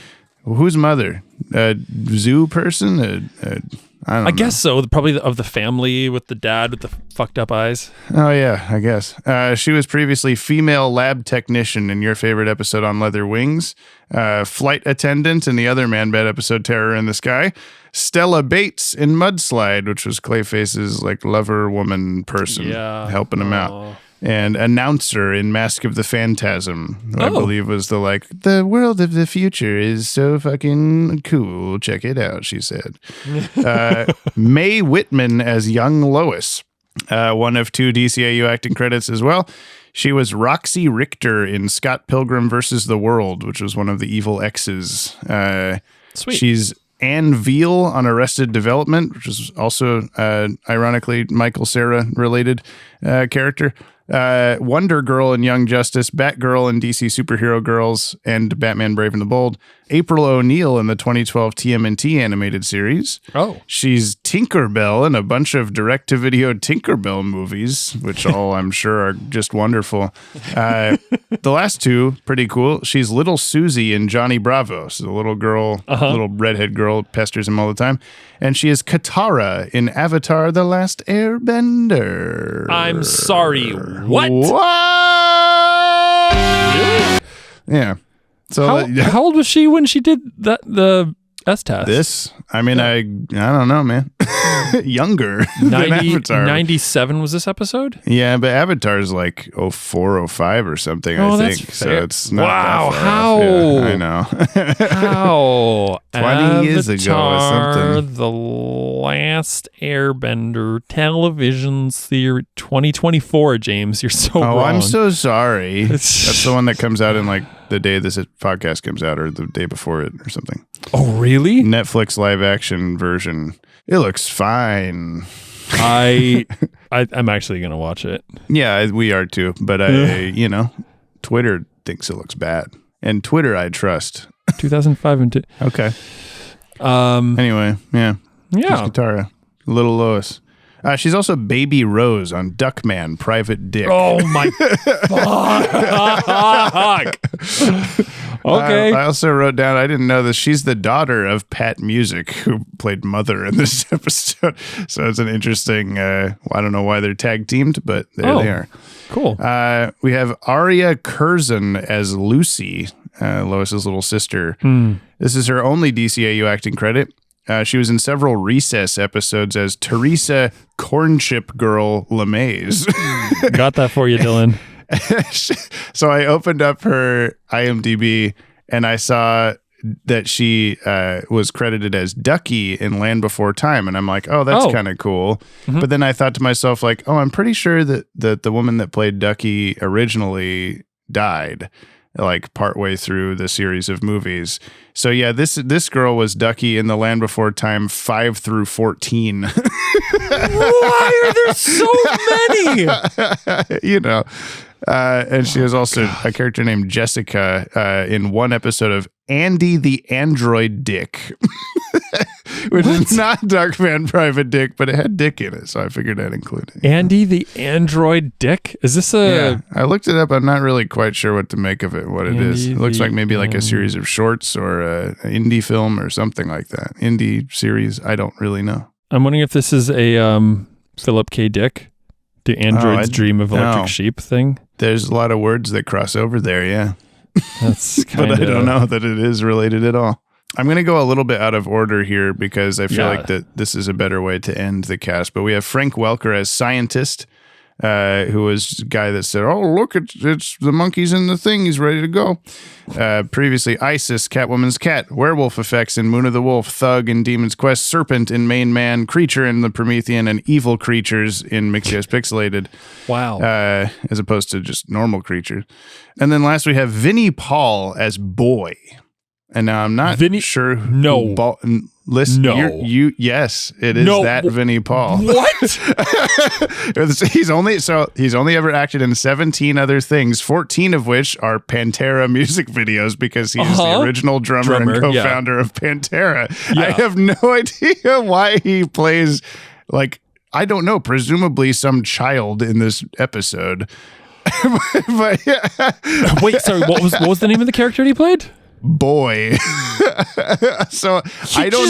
Who's Mother? A zoo person? I I don't know. I guess so. Probably of the family with the dad with the fucked up eyes. Oh, yeah, I guess. She was previously female lab technician in your favorite episode on Leather Wings, flight attendant in the other Man-Bat episode Terror in the Sky, Stella Bates in Mudslide, which was Clayface's like lover woman person helping him out. And announcer in Mask of the Phantasm, who I believe was the world of the future is so fucking cool. Check it out, she said. Mae Whitman as young Lois, one of 2 DCAU acting credits as well. She was Roxy Richter in Scott Pilgrim vs. the World, which was one of the evil exes. Sweet. She's Anne Veal on Arrested Development, which is also, ironically, Michael Cera related character. Wonder Girl in Young Justice, Batgirl in DC Superhero Girls, and Batman Brave and the Bold. April O'Neil in the 2012 TMNT animated series. Oh. She's Tinkerbell in a bunch of direct-to-video Tinkerbell movies, which all I'm sure are just wonderful. The last 2, pretty cool. She's Little Susie in Johnny Bravo. So the little girl, little redhead girl, pesters him all the time. And she is Katara in Avatar: The Last Airbender. I'm sorry. What? What? Yeah. So how old was she when she did the S-Test? This? I mean, I don't know, man. Younger than Avatar. 97 was this episode? Yeah, but Avatar's like 04, 05 or something, I think. That's So fair. it's not Wow, that far how? off. Yeah, I know. How? 20 years ago or Avatar, something. The Last Airbender television series 2024, James. You're so wrong. Oh, I'm so sorry. That's the one that comes out in like the day this podcast comes out or the day before it or something. Oh, really? Netflix live action version. It looks fine. I'm actually going to watch it. Yeah, we are too. But Twitter thinks it looks bad. And Twitter I trust. 2005 and Okay. Anyway, yeah. She's Katara. Little Lois. She's also Baby Rose on Duckman, Private Dick. Oh my fuck. Okay. I also wrote down, I didn't know this, she's the daughter of Pat Music, who played Mother in this episode. So it's an interesting, I don't know why they're tag teamed, but there they are. Cool. We have Aria Curzon as Lucy, Lois's little sister. This is her only DCAU acting credit. She was in several Recess episodes as Teresa Cornchip Girl LeMays. Got that for you, Dylan. So I opened up her IMDb and I saw that she was credited as Ducky in Land Before Time. And I'm like, oh, that's kind of cool. Mm-hmm. But then I thought to myself, like, oh, I'm pretty sure that the woman that played Ducky originally died like partway through the series of movies. So yeah, this girl was Ducky in the Land Before Time 5 through 14. Why are there so many? And she was also a character named Jessica in one episode of Andy the Android Dick, which is not Duckman Private Dick, but it had Dick in it, so I figured I'd include it. Andy the Android Dick? Is this Yeah, I looked it up. I'm not really quite sure what to make of it, what it is. It looks like maybe like a series of shorts or an indie film or something like that. Indie series, I don't really know. I'm wondering if this is a Philip K. Dick, the android's dream of electric sheep thing. There's a lot of words that cross over there, yeah. That's kind But I don't know that it is related at all. I'm going to go a little bit out of order here because I feel like that this is a better way to end the cast. But we have Frank Welker as scientist, who was a guy that said, oh, look, it's the monkeys in the thing. He's ready to go. Previously, Isis, Catwoman's cat, werewolf effects in Moon of the Wolf, Thug in Demon's Quest, Serpent in Main Man, Creature in the Promethean, and Evil Creatures in Mixed Pixelated. Wow. As opposed to just normal creatures. And then last we have Vinnie Paul as Boy. And now I'm not sure. Listen, no. Yes, it is that Vinnie Paul. What? He's only ever acted in 17 other things, 14 of which are Pantera music videos because he is the original drummer and co-founder of Pantera. Yeah. I have no idea why he plays I don't know, presumably some child in this episode. But Wait, sorry, what was the name of the character he played? Boy. So I don't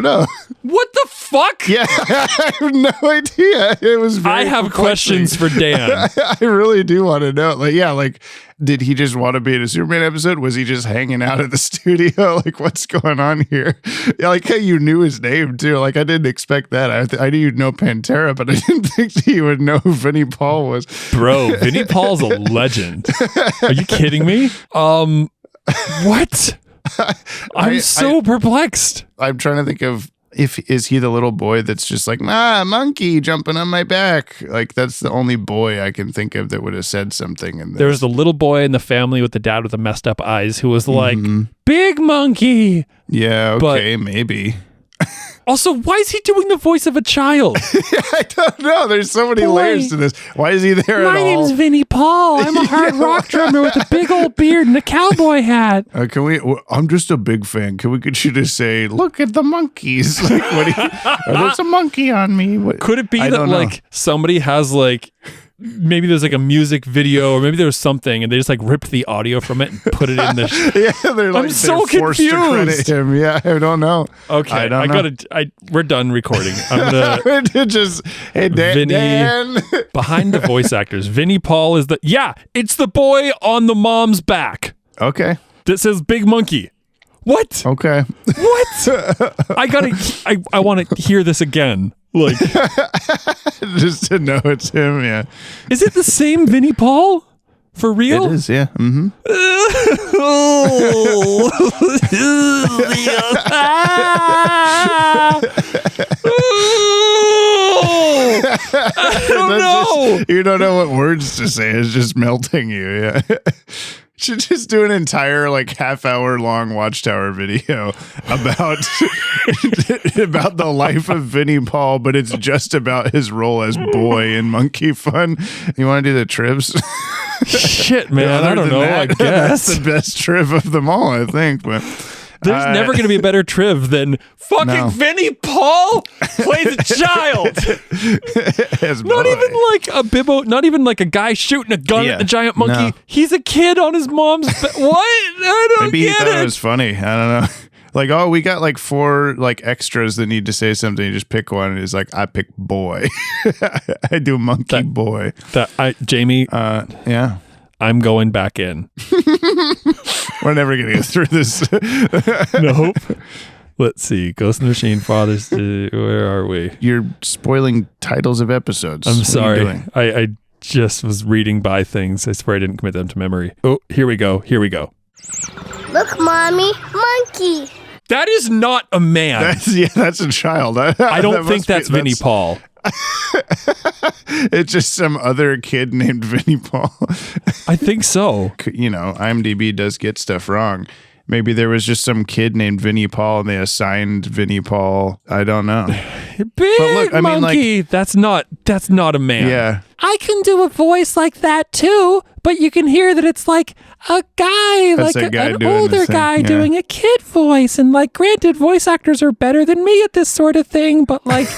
know. What the fuck? fuck? Yeah, I have no idea. It was very I have perplexing. questions for Dan. I really do want to know. Like, did he just want to be in a Superman episode? Was he just hanging out at the studio? Like, what's going on here? Yeah, like how you knew his name too. Like, I didn't expect that. I knew you'd know Pantera, but I didn't think you would know who Vinnie Paul was. Bro, Vinnie Paul's a legend. Are you kidding me? What? I'm so perplexed. I'm trying to think of is he the little boy that's just like, monkey jumping on my back? Like, that's the only boy I can think of that would have said something in this. There was a little boy in the family with the dad with the messed up eyes who was like, big monkey. Yeah, okay, maybe. Also, why is he doing the voice of a child? I don't know. There's so many layers to this. Why is he there at all? My name's Vinnie Paul. I'm a hard rock drummer with a big old beard and a cowboy hat. Can we? I'm just a big fan. Can we get you to say, "Look at the monkeys"? Like, there's a monkey on me. Could it be that like somebody has like maybe there's like a music video or maybe there's something and they just like ripped the audio from it and put it in the yeah, they're like, I'm so forced to credit confused. him. Yeah, I don't know. Okay, we're done recording. I'm gonna just hey Dan, Dan. Behind the voice actors. Vinnie Paul is it's the boy on the mom's back. Okay. That says big monkey. What? Okay. What? I want to hear this again. Like, just to know it's him, yeah. Is it the same Vinnie Paul? For real? It is, yeah. Mm-hmm. I don't know. You don't know what words to say. It's just melting you, yeah. Should just do an entire like half-hour long Watchtower video about about the life of Vinnie Paul, but it's just about his role as boy in Monkey Fun. You want to do the trivs? Shit, man, I don't know. I guess that's the best triv of them all, I think. But there's never going to be a better triv than fucking Vinnie Paul plays a child. Not even like a bibbo, not even like a guy shooting a gun at the giant monkey. No. He's a kid on his mom's what? I don't Maybe get he thought it. It was funny. I don't know. Like, oh, we got like 4 like extras that need to say something. You just pick one, and he's like, I pick boy. I do monkey boy. Jamie. Yeah. I'm going back in. We're never gonna get through this. Nope. Let's see. Ghost in the Machine, Fathers. Where are we? You're spoiling titles of episodes. I'm what sorry. Are you doing? I just was reading by things. I swear I didn't commit them to memory. Oh, here we go. Look, Mommy, monkey. That is not a man. That's a child. I don't think that's Vinnie Paul. It's just some other kid named Vinnie Paul. I think so. You know, IMDb does get stuff wrong. Maybe there was just some kid named Vinnie Paul and they assigned Vinnie Paul. I don't know. Big monkey. That's not a man. Yeah. I can do a voice like that too, but you can hear that it's like a guy, That's like an older guy doing a kid voice. And like, granted, voice actors are better than me at this sort of thing, but like,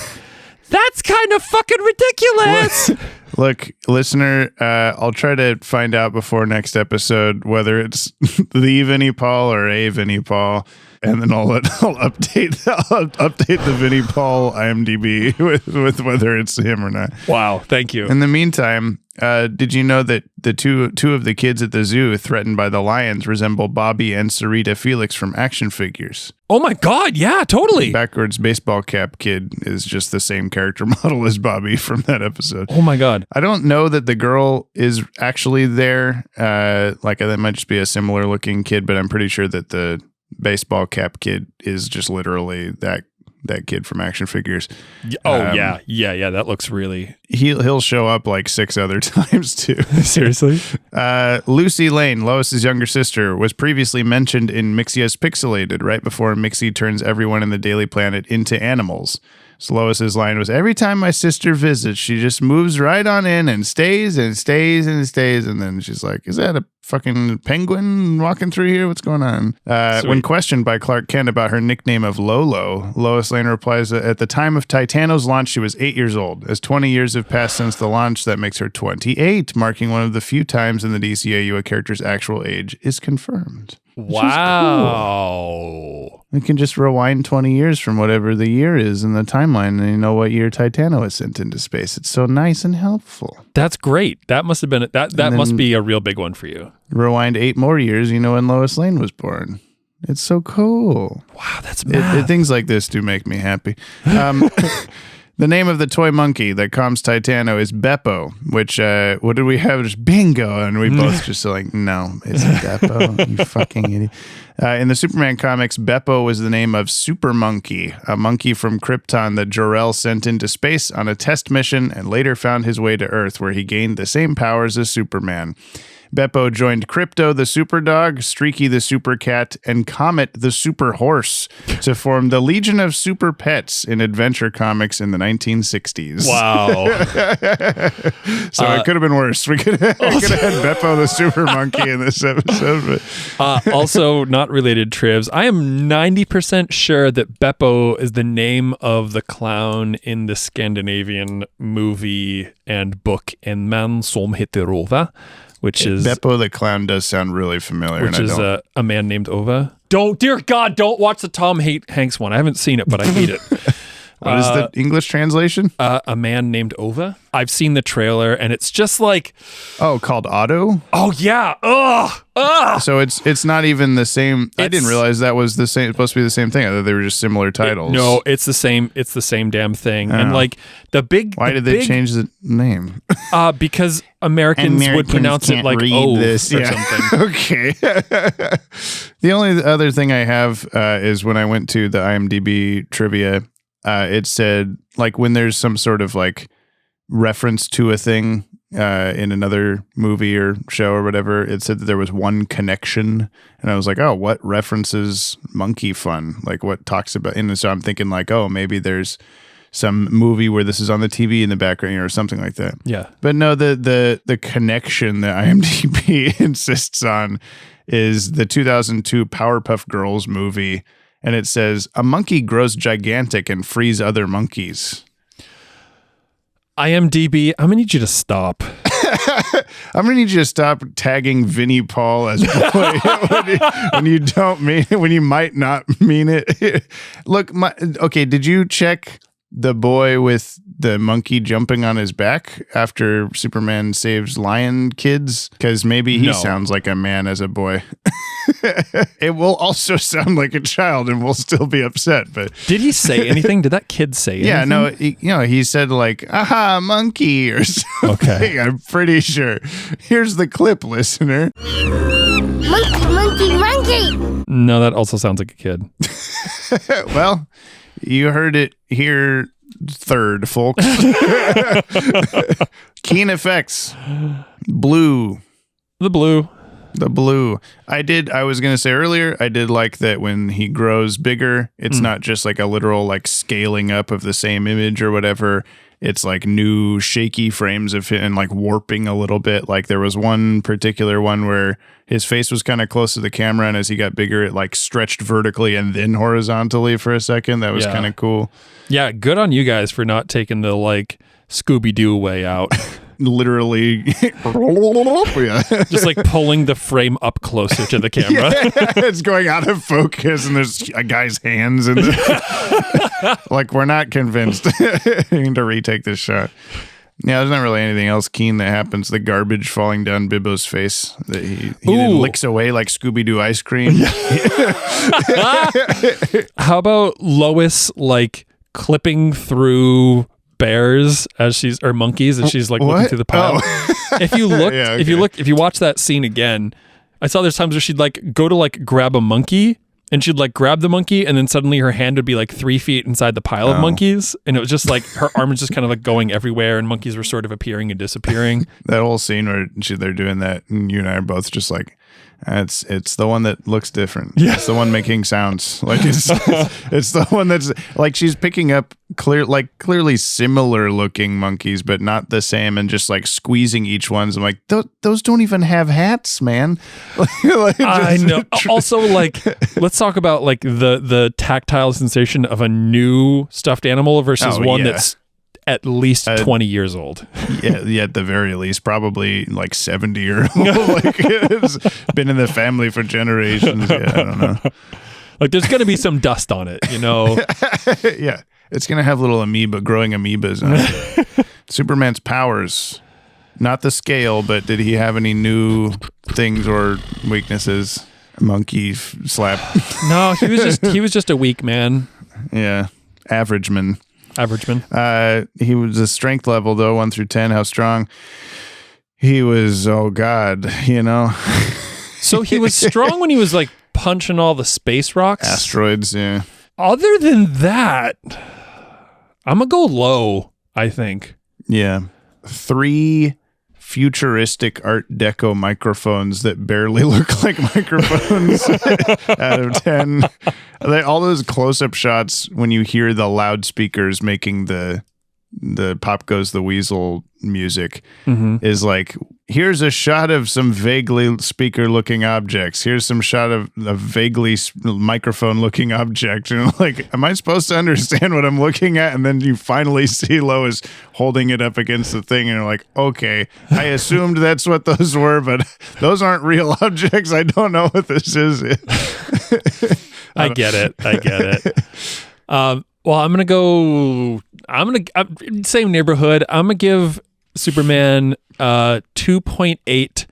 that's kind of fucking ridiculous. Look, listener, I'll try to find out before next episode whether it's the Vinnie Paul or a Vinnie Paul, and then I'll update the Vinnie Paul IMDb with whether it's him or not. Wow, thank you. In the meantime, did you know that the two of the kids at the zoo threatened by the lions resemble Bobby and Sarita Felix from Action Figures? Oh my God, yeah, totally. Backwards baseball cap kid is just the same character model as Bobby from that episode. Oh my God. I don't know that the girl is actually there. Like that might just be a similar looking kid, but I'm pretty sure that the baseball cap kid is just literally that kid from Action Figures. Yeah. That looks really. He'll show up like 6 other times too. Seriously? Lucy Lane, Lois's younger sister, was previously mentioned in Mixia's Pixelated right before Mixie turns everyone in the Daily Planet into animals. So Lois's line was, every time my sister visits, she just moves right on in and stays and stays and stays. And then she's like, is that a fucking penguin walking through here? What's going on? When questioned by Clark Kent about her nickname of Lolo, Lois Lane replies that at the time of Titano's launch, she was 8 years old. As 20 years have passed since the launch, that makes her 28, marking one of the few times in the DCAU a character's actual age is confirmed. Wow. We can just rewind 20 years from whatever the year is in the timeline, and you know what year Titano was sent into space. It's so nice and helpful. That's great. That must have been that must be a real big one for you. Rewind 8 more years, you know when Lois Lane was born. It's so cool. Wow, that's mad. Things like this do make me happy. The name of the toy monkey that calms Titano is Beppo, which, what did we have? Just bingo. And we both just like, no, it's Beppo, you fucking idiot. In the Superman comics, Beppo was the name of Super Monkey, a monkey from Krypton that Jor-El sent into space on a test mission and later found his way to Earth, where he gained the same powers as Superman. Beppo joined Crypto the Super Dog, Streaky the Super Cat, and Comet the Super Horse to form the Legion of Super Pets in Adventure Comics in the 1960s. Wow. So it could have been worse. We could have had Beppo the Super Monkey in this episode. But. Also, not related trivs. I am 90% sure that Beppo is the name of the clown in the Scandinavian movie and book En man som heter Ove. Which is Beppo the Clown does sound really familiar. Which is a man named Ove. Dear God, don't watch the Tom Hanks one. I haven't seen it, but I hate it. What is the English translation? A man named Ove. I've seen the trailer, and it's just like, called Otto. Oh yeah, So it's not even the same. I didn't realize that was the same. Supposed to be the same thing. I thought they were just similar titles. No, it's the same. It's the same damn thing. And like the big. Why did they change the name? Because Americans would pronounce it like this or something. Okay. The only other thing I have is when I went to the IMDb trivia. It said like when there's some sort of like reference to a thing in another movie or show or whatever, it said that there was one connection, and I was like, oh, what references Monkey Fun? Like what talks about? And so I'm thinking like, oh, maybe there's some movie where this is on the TV in the background or something like that. Yeah. But no, the connection that IMDb insists on is the 2002 Powerpuff Girls movie. And it says, a monkey grows gigantic and frees other monkeys. IMDb, I'm going to need you to stop. I'm going to need you to stop tagging Vinnie Paul as boy when you don't mean it, when you might not mean it. Look, okay, did you check the boy with the monkey jumping on his back after Superman saves lion kids? Because maybe he sounds like a man as a boy. It will also sound like a child and we'll still be upset. But did he say anything? Did that kid say anything? Yeah, no, he said like, aha, monkey or something. Okay. I'm pretty sure. Here's the clip, listener. Monkey. No, that also sounds like a kid. Well, you heard it here third, folks. Keen effects. Blue. The blue. I was going to say earlier, I did like that when he grows bigger, it's not just like a literal like scaling up of the same image or whatever. It's like new shaky frames of him and like warping a little bit. Like there was one particular one where his face was kind of close to the camera, and as he got bigger, it like stretched vertically and then horizontally for a second. That was kind of cool. Yeah, good on you guys for not taking the like Scooby-Doo way out. Literally just like pulling the frame up closer to the camera. It's going out of focus and there's a guy's hands in the like we're not convinced. You need to retake this shot. Yeah, there's not really anything else keen that happens. The garbage falling down Bibbo's face that he then licks away like Scooby-Doo ice cream. How about Lois like clipping through bears or monkeys as she's like looking through the pile? If you watch that scene again, I saw there's times where she'd like go to like grab a monkey, and she'd like grab the monkey, and then suddenly her hand would be like 3 feet inside the pile of monkeys, and it was just like her arm was just kind of like going everywhere, and monkeys were sort of appearing and disappearing. That whole scene where they're doing that, and you and I are both just like, it's the one that looks different. Yeah. It's the one making sounds. Like it's the one that's like she's picking up clearly similar looking monkeys, but not the same, and just like squeezing each one. I'm like, those don't even have hats, man. I know. Also, like, let's talk about like the tactile sensation of a new stuffed animal versus one that's at least 20 years old. Yeah, at the very least, probably like 70 or like it's been in the family for generations. Yeah, I don't know. Like there's going to be some dust on it, you know? Yeah, it's going to have little growing amoebas on it. Superman's powers, not the scale, but did he have any new things or weaknesses? Monkey slap. No, he was just a weak man. Yeah, average man. He was a strength level though, 1 through 10. How strong? He was. Oh God, you know. So he was strong when he was like punching all the space rocks, asteroids. Yeah. Other than that, I'm gonna go low. I think. Yeah, 3 futuristic Art Deco microphones that barely look like microphones out of 10. All those close-up shots when you hear the loudspeakers making the Pop Goes the Weasel music is like, here's a shot of some vaguely speaker-looking objects. Here's some shot of a vaguely microphone-looking object. And like, am I supposed to understand what I'm looking at? And then you finally see Lois holding it up against the thing, and you're like, okay, I assumed that's what those were, but those aren't real objects. I don't know what this is. I get it. Well, I'm same neighborhood. I'm going to give Superman 2.8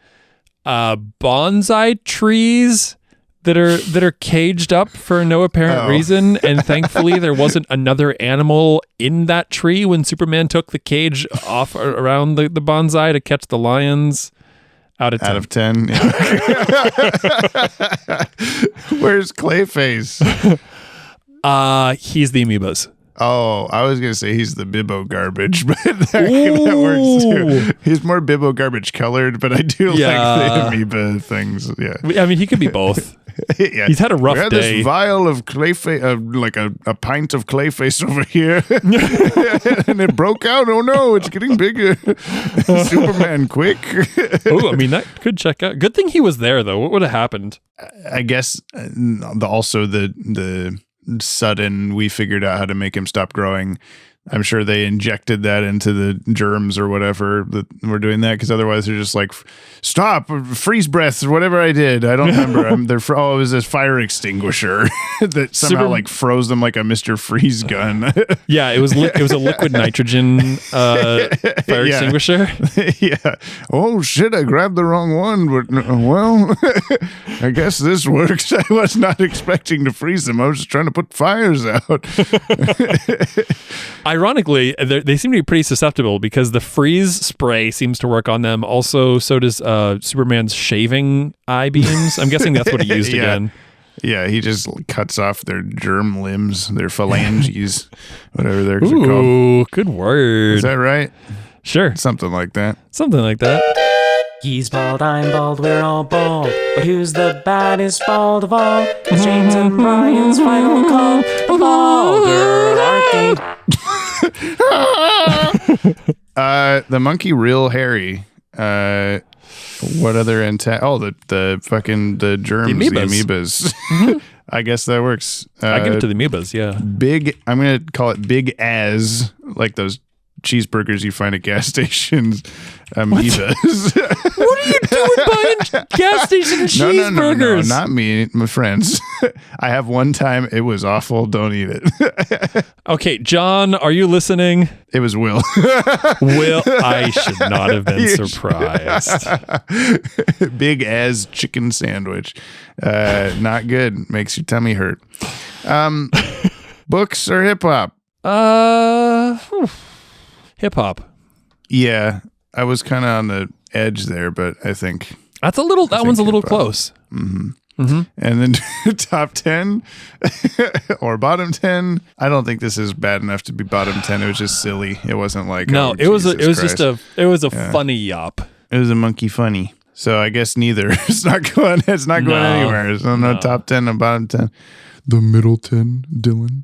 bonsai trees that are caged up for no apparent reason, and thankfully there wasn't another animal in that tree when Superman took the cage off around the bonsai to catch the lions. Out of 10. Out of 10. Yeah. Where's Clayface? He's the amoebas. Oh, I was going to say he's the Bibbo garbage, but that works too. He's more Bibbo garbage colored, but I do like the amoeba things. Yeah. I mean, he could be both. Yeah. He's had a rough day. This vial of Clayface, like a pint of Clayface over here, and it broke out. Oh no, it's getting bigger. Superman, quick. Oh, I mean, that could check out. Good thing he was there, though. What would have happened? I guess also the sudden we figured out how to make him stop growing. I'm sure they injected that into the germs or whatever that we're doing that, because otherwise they're just like, stop, freeze breath, or whatever I did. I don't remember. It was this fire extinguisher that somehow like froze them like a Mr. Freeze gun. Yeah, it was a liquid nitrogen fire extinguisher. Yeah. Oh shit, I grabbed the wrong one, but well, I guess this works. I was not expecting to freeze them. I was just trying to put fires out. Ironically, they seem to be pretty susceptible because the freeze spray seems to work on them. Also, so does Superman's shaving eye beams. I'm guessing that's what he used again. Yeah, he just cuts off their germ limbs, their phalanges, whatever they're called. Ooh, good word. Is that right? Sure. Something like that. He's bald, I'm bald, we're all bald. But who's the baddest bald of all? It's James and Brian's final call. Balderarchy. The monkey real hairy. What other the fucking the germs, the amoebas. I guess that works. I give it to the amoebas, yeah. I'm gonna call it big as, like those cheeseburgers you find at gas stations. Amoebas. What are you doing buying gas station cheeseburgers? No, not me, my friends. I have one time. It was awful. Don't eat it. Okay, John, are you listening? It was Will. Will, I should not have been surprised. Big as chicken sandwich. Not good. Makes your tummy hurt. Books or hip hop? Hip hop. Yeah, I was kind of on the edge there, but I think that one's a little close. Mm-hmm. Mm-hmm. And then top 10 or bottom 10. I don't think this is bad enough to be bottom 10. It was just silly. It wasn't like it was a funny yop. It was a monkey funny. So I guess neither. It's not going anywhere. So no top 10 and bottom 10. The middle 10, Dylan.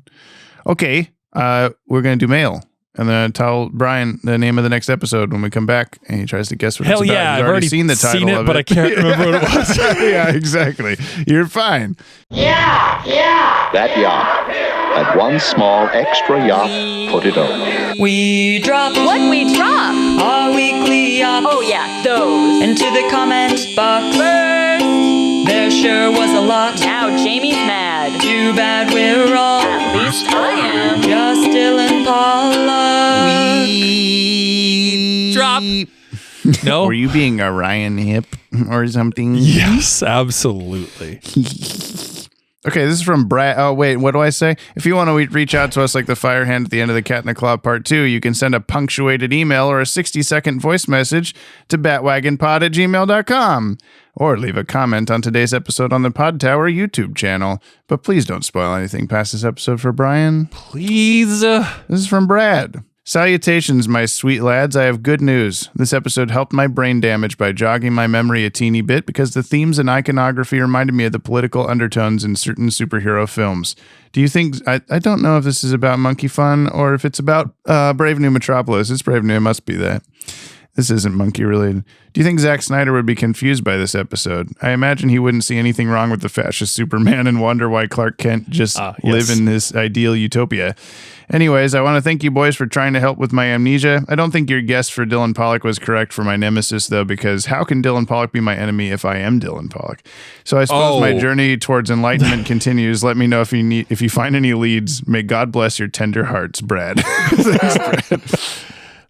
Okay, we're gonna do mail. And then tell Brian the name of the next episode when we come back, and he tries to guess what it's about. Yeah, I've already seen the title of it, but I can't remember what it was. Yeah, exactly. You're fine. Yeah. That yacht. and one small extra yop put it over. We dropped What we drop? our weekly yop Oh yeah, those. into the comment box. First, There sure was a lot. now Jamie's mad. Too bad we're all At least I am. just Dylan Paula. Drop. No. Were you being a Ryan Hip or something? Yes, absolutely. Okay, this is from Brad. Oh, wait, what do I say? If you want to reach out to us like the fire hand at the end of the Cat in the Claw Part 2, you can send a punctuated email or a 60-second voice message to batwagonpod@gmail.com or leave a comment on today's episode on the Pod Tower YouTube channel. But please don't spoil anything past this episode for Brian. Please. This is from Brad. Salutations, my sweet lads. I have good news. This episode helped my brain damage by jogging my memory a teeny bit because the themes and iconography reminded me of the political undertones in certain superhero films. Do you think... I don't know if this is about Monkey Fun or if it's about Brave New Metropolis. It's Brave New. It must be that. This isn't monkey related. Do you think Zack Snyder would be confused by this episode? I imagine he wouldn't see anything wrong with the fascist Superman and wonder why Clark Kent just live in this ideal utopia. Anyways, I want to thank you boys for trying to help with my amnesia. I don't think your guess for Dylan Pollock was correct for my nemesis, though, because how can Dylan Pollock be my enemy if I am Dylan Pollock? So I suppose my journey towards enlightenment continues. Let me know if you find any leads. May God bless your tender hearts, Brad. Thanks, Brad.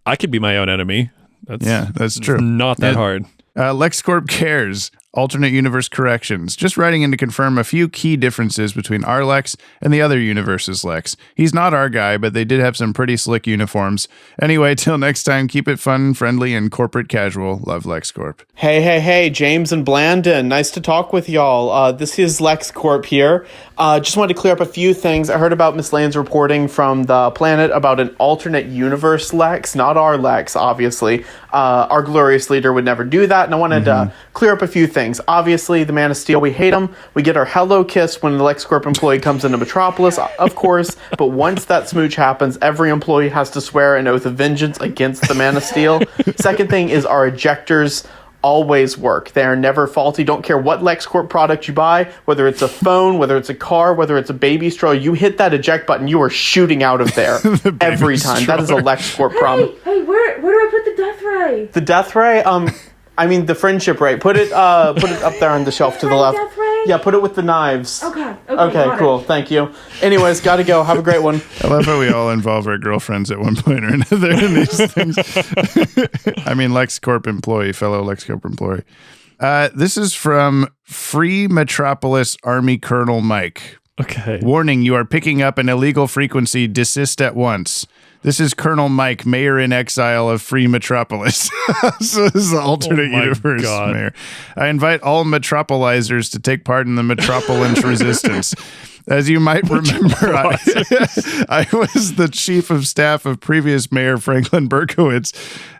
I could be my own enemy. That's true. Not that hard. LexCorp cares. Alternate universe corrections. Just writing in to confirm a few key differences between our Lex and the other universe's Lex. He's not our guy, but they did have some pretty slick uniforms. Anyway, till next time, keep it fun, friendly, and corporate casual. Love LexCorp. Hey, James and Blandon. Nice to talk with y'all. This is LexCorp here. Just wanted to clear up a few things. I heard about Miss Lane's reporting from the planet about an alternate universe Lex, not our Lex, obviously. Our glorious leader would never do that, and I wanted to clear up a few things. Obviously, the Man of Steel, we hate him. We get our hello kiss when the LexCorp employee comes into Metropolis, of course, but once that smooch happens, every employee has to swear an oath of vengeance against the Man of Steel. Second thing is our ejectors always work. They are never faulty. Don't care what LexCorp product you buy, whether it's a phone, whether it's a car, whether it's a baby stroller, you hit that eject button, you are shooting out of there every time. stroller. That is a LexCorp promise. Hey, where do I put the death ray? The death ray? I mean the friendship ray. Put it up there on the shelf to the left. Death ray? Yeah, put it with the knives. Okay, cool. Thank you. Anyways, gotta go. Have a great one. I love how we all involve our girlfriends at one point or another in these things. I mean, LexCorp employee, fellow LexCorp employee. This is from Free Metropolis Army Colonel Mike. Okay. Warning, you are picking up an illegal frequency. Desist at once. This is Colonel Mike, mayor in exile of Free Metropolis. So this is the alternate universe mayor. I invite all metropolizers to take part in the Metropolinch resistance. As you might remember, I was the chief of staff of previous mayor Franklin Berkowitz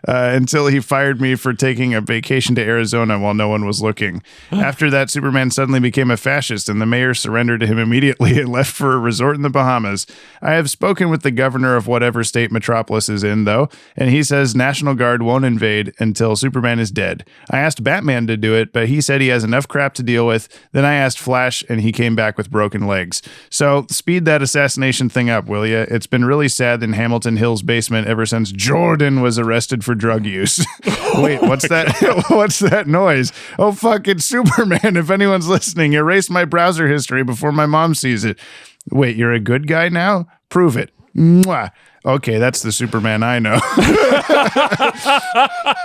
until he fired me for taking a vacation to Arizona while no one was looking. After that, Superman suddenly became a fascist, and the mayor surrendered to him immediately and left for a resort in the Bahamas. I have spoken with the governor of whatever state Metropolis is in, though, and he says National Guard won't invade until Superman is dead. I asked Batman to do it, but he said he has enough crap to deal with. Then I asked Flash, and he came back with broken legs. So speed that assassination thing up, will ya? It's been really sad in Hamilton Hill's basement ever since Jordan was arrested for drug use. Wait, what's that? What's that noise? Oh, fuck, it's Superman. If anyone's listening, erase my browser history before my mom sees it. Wait, you're a good guy now? Prove it. Mwah. Okay, that's the Superman I know.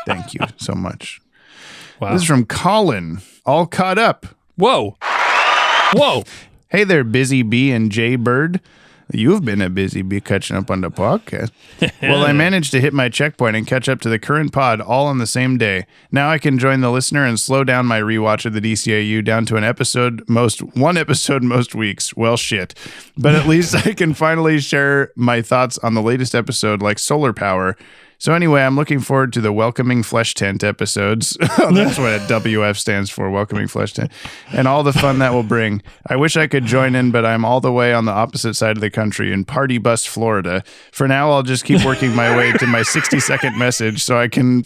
Thank you so much. Wow. This is from Colin. All caught up. Whoa. Hey there, Busy Bee and Jay Bird. You've been a busy bee catching up on the podcast. Well, I managed to hit my checkpoint and catch up to the current pod all on the same day. Now I can join the listener and slow down my rewatch of the DCAU down to one episode most weeks. Well, shit. But at least I can finally share my thoughts on the latest episode, like solar power. So anyway, I'm looking forward to the Welcoming Flesh Tent episodes. That's what WF stands for, Welcoming Flesh Tent. And all the fun that will bring. I wish I could join in, but I'm all the way on the opposite side of the country in Party Bus, Florida. For now, I'll just keep working my way to my 60-second message so I can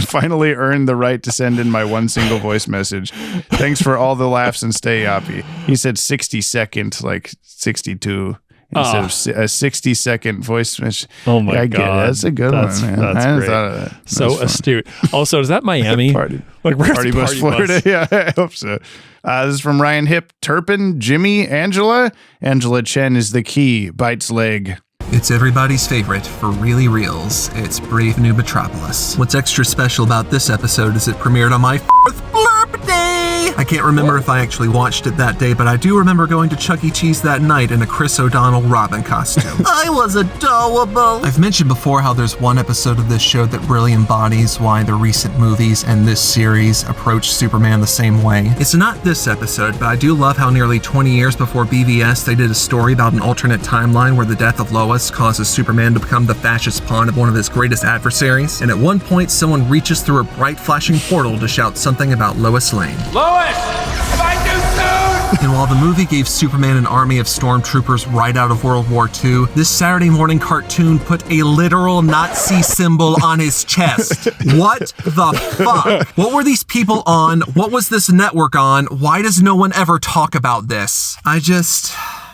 finally earn the right to send in my one single voice message. Thanks for all the laughs and stay Yoppie. He said 60-second, like 62. instead of a 60-second voice message. Oh my I God. get it. That's a good one, man. That's I hadn't great. thought of that. So astute. Also, is that Miami? Party Where's the bus, Florida. Yeah, I hope so. This is from Ryan Hip, Turpin, Jimmy, Angela. Angela Chen is the key. Bites leg. It's everybody's favorite for really reals. It's Brave New Metropolis. What's extra special about this episode is it premiered on my 4th blurb day. I can't remember if I actually watched it that day, but I do remember going to Chuck E. Cheese that night in a Chris O'Donnell Robin costume. I was adorable. I've mentioned before how there's one episode of this show that really embodies why the recent movies and this series approach Superman the same way. It's not this episode, but I do love how nearly 20 years before BVS, they did a story about an alternate timeline where the death of Lois causes Superman to become the fascist pawn of one of his greatest adversaries, and at one point someone reaches through a bright flashing portal to shout something about Lois Lane. Lois! Am I too soon? And while the movie gave Superman an army of stormtroopers right out of World War II, this Saturday morning cartoon put a literal Nazi symbol on his chest. What the fuck? What were these people on? What was this network on? Why does no one ever talk about this? I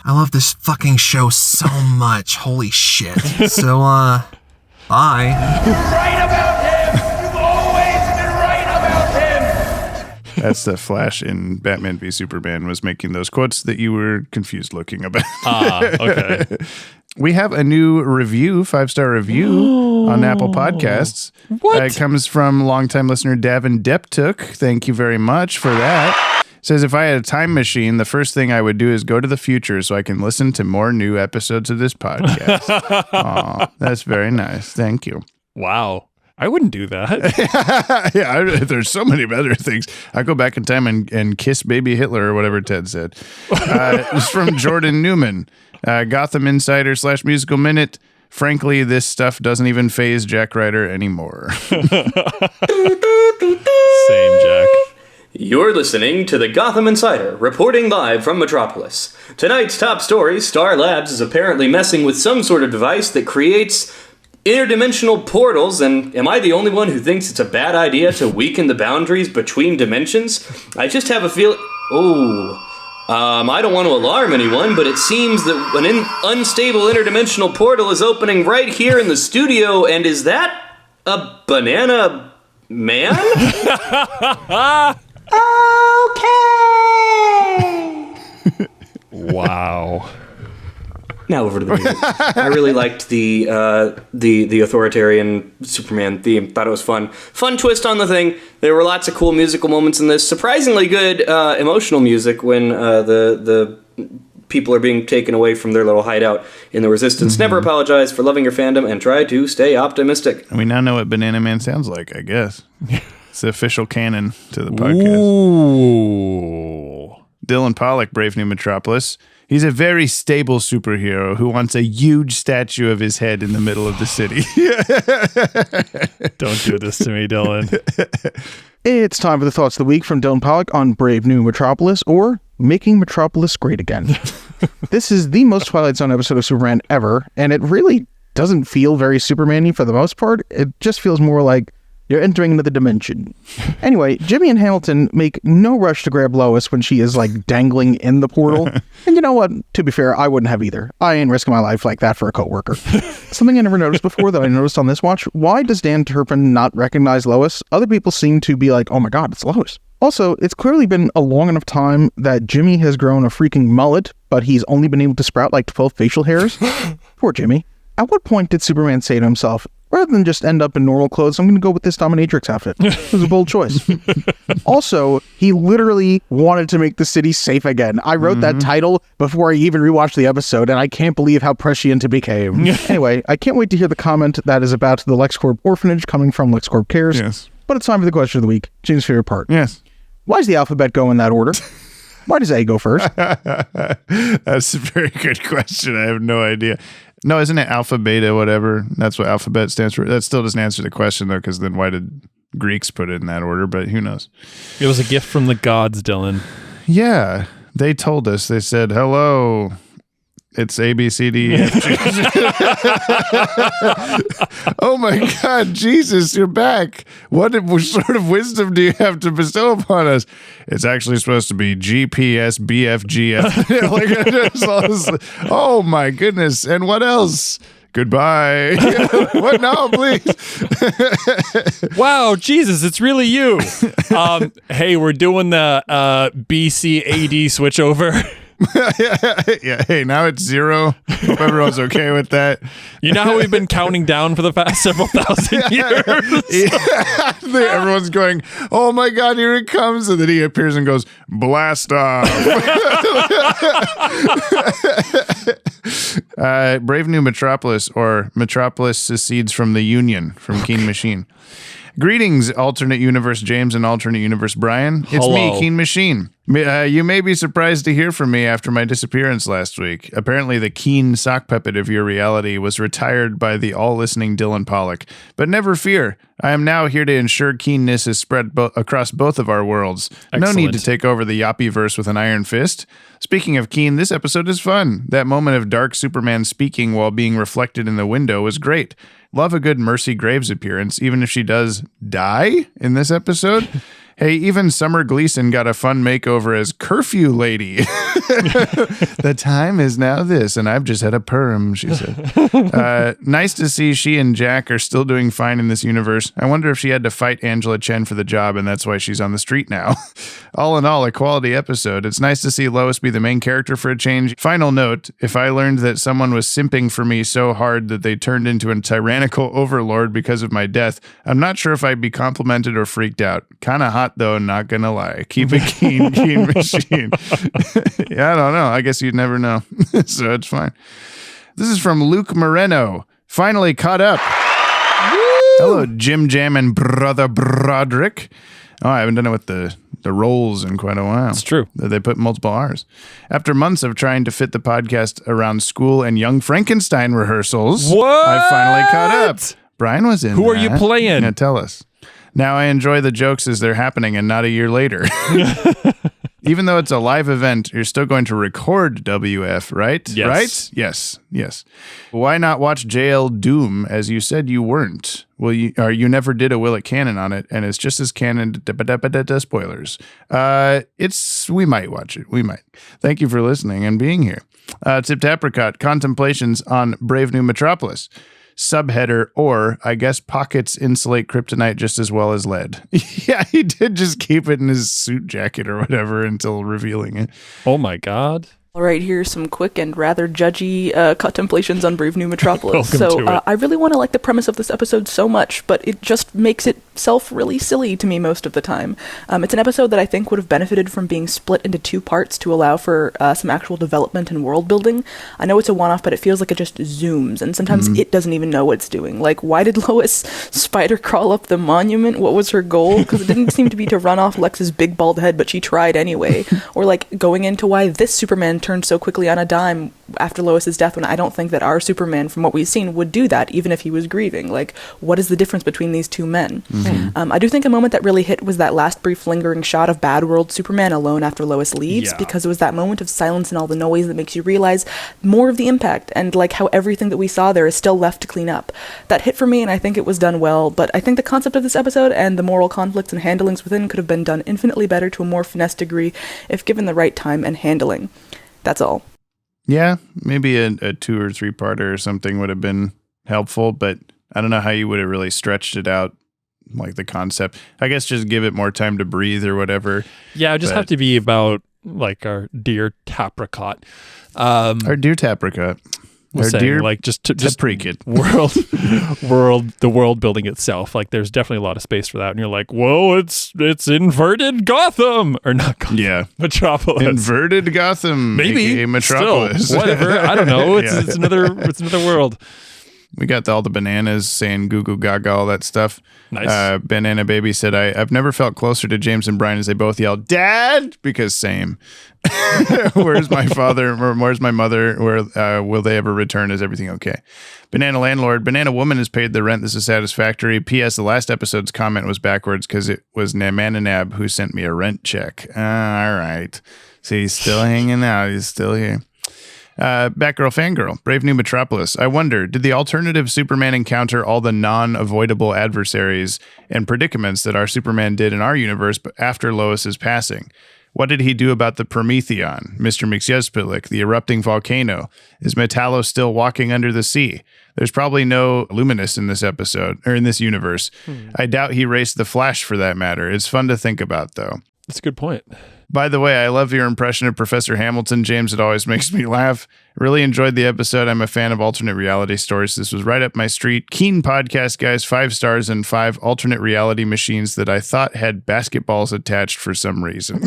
love this fucking show so much. Holy shit. So, bye. You're right about him! You've always been right about him! That's the Flash in Batman v Superman was making those quotes that you were confused looking about. Okay. We have a new review, 5-star review on Apple Podcasts. What? It comes from longtime listener Davin Deptuk. Thank you very much for that. Says, if I had a time machine, the first thing I would do is go to the future so I can listen to more new episodes of this podcast. Aw, that's very nice. Thank you. Wow. I wouldn't do that. Yeah, there's so many other things. I go back in time and kiss baby Hitler or whatever Ted said. It's from Jordan Newman. Gotham Insider / Musical Minute. Frankly, this stuff doesn't even faze Jack Ryder anymore. Same, Jack. You're listening to the Gotham Insider, reporting live from Metropolis. Tonight's top story, Star Labs is apparently messing with some sort of device that creates interdimensional portals, and am I the only one who thinks it's a bad idea to weaken the boundaries between dimensions? I just have a feeling... I don't want to alarm anyone, but it seems that an unstable interdimensional portal is opening right here in the studio, and is that a banana man? Okay. Wow. Now over to the music. I really liked the authoritarian Superman theme. Thought it was fun. Fun twist on the thing. There were lots of cool musical moments in this. Surprisingly good emotional music when the people are being taken away from their little hideout in the Resistance. Mm-hmm. Never apologize for loving your fandom and try to stay optimistic. We now know what Banana Man sounds like, I guess. It's the official canon to the podcast. Ooh. Dylan Pollock, Brave New Metropolis. He's a very stable superhero who wants a huge statue of his head in the middle of the city. Don't do this to me, Dylan. It's time for the Thoughts of the Week from Dylan Pollock on Brave New Metropolis, or Making Metropolis Great Again. This is the most Twilight Zone episode of Superman ever, and it really doesn't feel very Superman-y for the most part. It just feels more like you're entering another dimension. Anyway, Jimmy and Hamilton make no rush to grab Lois when she is, like, dangling in the portal. And you know what? To be fair, I wouldn't have either. I ain't risking my life like that for a coworker. Something I never noticed before that I noticed on this watch, why does Dan Turpin not recognize Lois? Other people seem to be like, oh my god, it's Lois. Also, it's clearly been a long enough time that Jimmy has grown a freaking mullet, but he's only been able to sprout like 12 facial hairs. Poor Jimmy. At what point did Superman say to himself, rather than just end up in normal clothes, I'm going to go with this dominatrix outfit? It was a bold choice. Also, he literally wanted to make the city safe again. I wrote that title before I even rewatched the episode, and I can't believe how prescient it became. Anyway, I can't wait to hear the comment that is about the LexCorp orphanage coming from LexCorp Cares. Yes. But it's time for the question of the week. James' favorite part. Yes. Why does the alphabet go in that order? Why does A go first? That's a very good question. I have no idea. No, isn't it alpha, beta, whatever? That's what alphabet stands for. That still doesn't answer the question, though, because then why did Greeks put it in that order? But who knows? It was a gift from the gods, Dylan. Yeah, they told us. They said, hello, It's A, B, C, D, E, F, G. Oh my God, Jesus, you're back. What sort of wisdom do you have to bestow upon us? It's actually supposed to be G, P, S, B, F, G, F. Oh my goodness. And what else? Goodbye. What now, please? Wow, Jesus, it's really you. Hey, we're doing the BCAD switchover. Yeah, hey, now it's 0. Hope everyone's okay with that. You know how we've been counting down for the past several thousand years? Yeah. Everyone's going, oh my God, here it comes. And then he appears and goes, blast off. Brave New Metropolis, or Metropolis secedes from the Union, from Keen Machine. Greetings, alternate universe James and alternate universe Brian. It's Hello. me, Keen Machine. You may be surprised to hear from me after my disappearance last week. Apparently, the keen sock puppet of your reality was retired by the all-listening Dylan Pollock. But never fear, I am now here to ensure keenness is spread across both of our worlds. Excellent. No need to take over the Yoppie-verse with an iron fist. Speaking of keen, this episode is fun. That moment of dark Superman speaking while being reflected in the window was great. Love a good Mercy Graves appearance, even if she does die in this episode. Hey, even Summer Gleason got a fun makeover as Curfew Lady. The time is now this, and I've just had a perm, she said. Nice to see she and Jack are still doing fine in this universe. I wonder if she had to fight Angela Chen for the job, and that's why she's on the street now. All in all, a quality episode. It's nice to see Lois be the main character for a change. Final note, if I learned that someone was simping for me so hard that they turned into a tyrannical overlord because of my death, I'm not sure if I'd be complimented or freaked out. Kinda hot though, not gonna lie. Keep it keen machine. Yeah, I don't know. I guess you'd never know. So it's fine. This is from Luke Moreno. Finally caught up. Woo! Hello, Jim Jam and Brother Broderick. Oh, I haven't done it with the rolls in quite a while. It's true. They put multiple R's. After months of trying to fit the podcast around school and Young Frankenstein rehearsals, what? I finally caught up. Brian was in Who are you playing? Now tell us. Now I enjoy the jokes as they're happening and not a year later. Even though it's a live event, you're still going to record WF, right? Yes. Right? Yes. Why not watch JL Doom as you said you weren't? Well, you never did a Will It Canon on it, and it's just as canon. Spoilers. We might watch it. We might. Thank you for listening and being here. Tipped Apricot, Contemplations on Brave New Metropolis. Subheader, or I guess pockets insulate kryptonite just as well as lead. Yeah, he did just keep it in his suit jacket or whatever until revealing it. Oh my God. All right, here's some quick and rather judgy contemplations on Brave New Metropolis. Welcome to it. I really want to like the premise of this episode so much, but it just makes itself really silly to me most of the time. It's an episode that I think would have benefited from being split into 2 parts to allow for some actual development and world building. I know it's a one-off, but it feels like it just zooms, and sometimes it doesn't even know what it's doing. Like, why did Lois spider crawl up the monument? What was her goal? Because it didn't seem to be to run off Lex's big bald head, but she tried anyway. Or like going into why this Superman turned so quickly on a dime after Lois's death, when I don't think that our Superman, from what we've seen, would do that, even if he was grieving. Like, what is the difference between these 2 men? I do think a moment that really hit was that last brief lingering shot of Bad World Superman alone after Lois leaves, because it was that moment of silence and all the noise that makes you realize more of the impact, and like how everything that we saw there is still left to clean up. That hit for me, and I think it was done well, but I think the concept of this episode and the moral conflicts and handlings within could have been done infinitely better to a more finesse degree if given the right time and handling. That's all. Yeah, maybe a 2 or 3 parter or something would have been helpful, but I don't know how you would have really stretched it out, like the concept. I guess just give it more time to breathe or whatever. Yeah, it just have to be about like our dear Tapricot. Our dear Tapricot. Our dear, like just the world building itself. Like there's definitely a lot of space for that, and you're like, whoa, it's inverted Gotham, or not Gotham, yeah, Metropolis, inverted Gotham, maybe aka Metropolis, still, whatever. I don't know. It's another world. We got all the bananas saying goo goo gaga, all that stuff. Nice. Banana Baby said, I've never felt closer to James and Brian as they both yelled, Dad! Because same. Where's my father? Or where's my mother? Where will they ever return? Is everything okay? Banana Landlord, Banana Woman has paid the rent. This is satisfactory. P.S. The last episode's comment was backwards because it was Namananab who sent me a rent check. All right. So he's still hanging out. He's still here. Batgirl Fangirl, Brave New Metropolis. I wonder, did the alternative Superman encounter all the non-avoidable adversaries and predicaments that our Superman did in our universe after Lois's passing? What did he do about the Prometheon, Mr. Mxyzptlk, the erupting volcano? Is Metallo still walking under the sea? There's probably no Luminous in this episode, or in this universe. I doubt he raced the Flash for that matter. It's fun to think about, though. That's a good point. By the way, I love your impression of Professor Hamilton, James. It always makes me laugh. Really enjoyed the episode. I'm a fan of alternate reality stories. This was right up my street. Keen podcast, guys. 5 stars and 5 alternate reality machines that I thought had basketballs attached for some reason.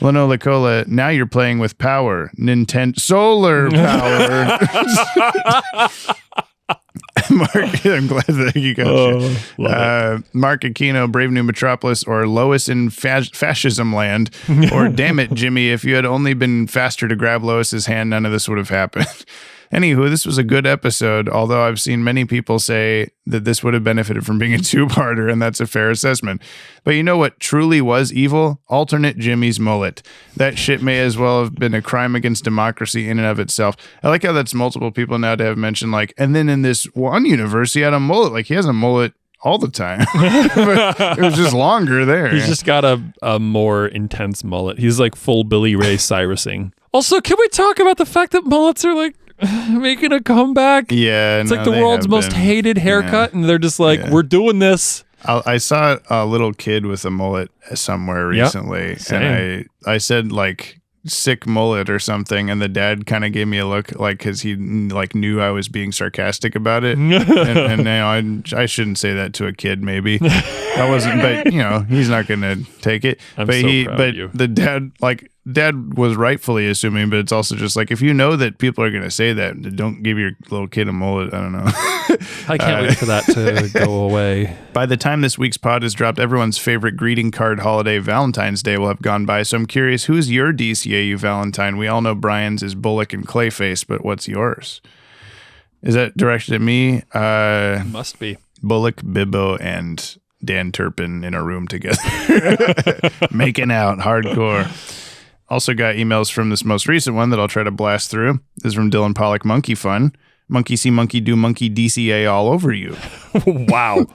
Leno Lacola, now you're playing with power. Nintendo solar power. Mark, I'm glad that you got Mark Aquino, Brave New Metropolis, or Lois in Fascism Land, or damn it, Jimmy, if you had only been faster to grab Lois's hand, none of this would have happened. Anywho, this was a good episode, although I've seen many people say that this would have benefited from being a two-parter, and that's a fair assessment. But you know what truly was evil? Alternate Jimmy's mullet. That shit may as well have been a crime against democracy in and of itself. I like how that's multiple people now to have mentioned, like, and then in this one universe, he had a mullet. Like, he has a mullet all the time. But it was just longer there. He's just got a more intense mullet. He's like full Billy Ray Cyrusing. Also, can we talk about the fact that mullets are like making a comeback? Yeah, it's like the world's most hated haircut, and they're just like, we're doing this. I saw a little kid with a mullet somewhere recently, and I said like sick mullet or something, and the dad kind of gave me a look like because he like knew I was being sarcastic about it, and now I shouldn't say that to a kid. Maybe I wasn't, but you know he's not gonna take it. I'm but so proud of you. The dad was rightfully assuming, but it's also just like if you know that people are gonna say that, don't give your little kid a mullet. I don't know. I can't wait for that to go away. By the time this week's pod is dropped, everyone's favorite greeting card holiday, Valentine's Day, will have gone by. So I'm curious, who's your DCAU Valentine? We all know Brian's is Bullock and Clayface, but what's yours? Is that directed at me? Must be. Bullock, Bibbo, and Dan Turpin in a room together. Making out hardcore. Also got emails from this most recent one that I'll try to blast through. This is from Dylan Pollock, Monkey Fun. Monkey see, monkey do, monkey DCA all over you. Wow.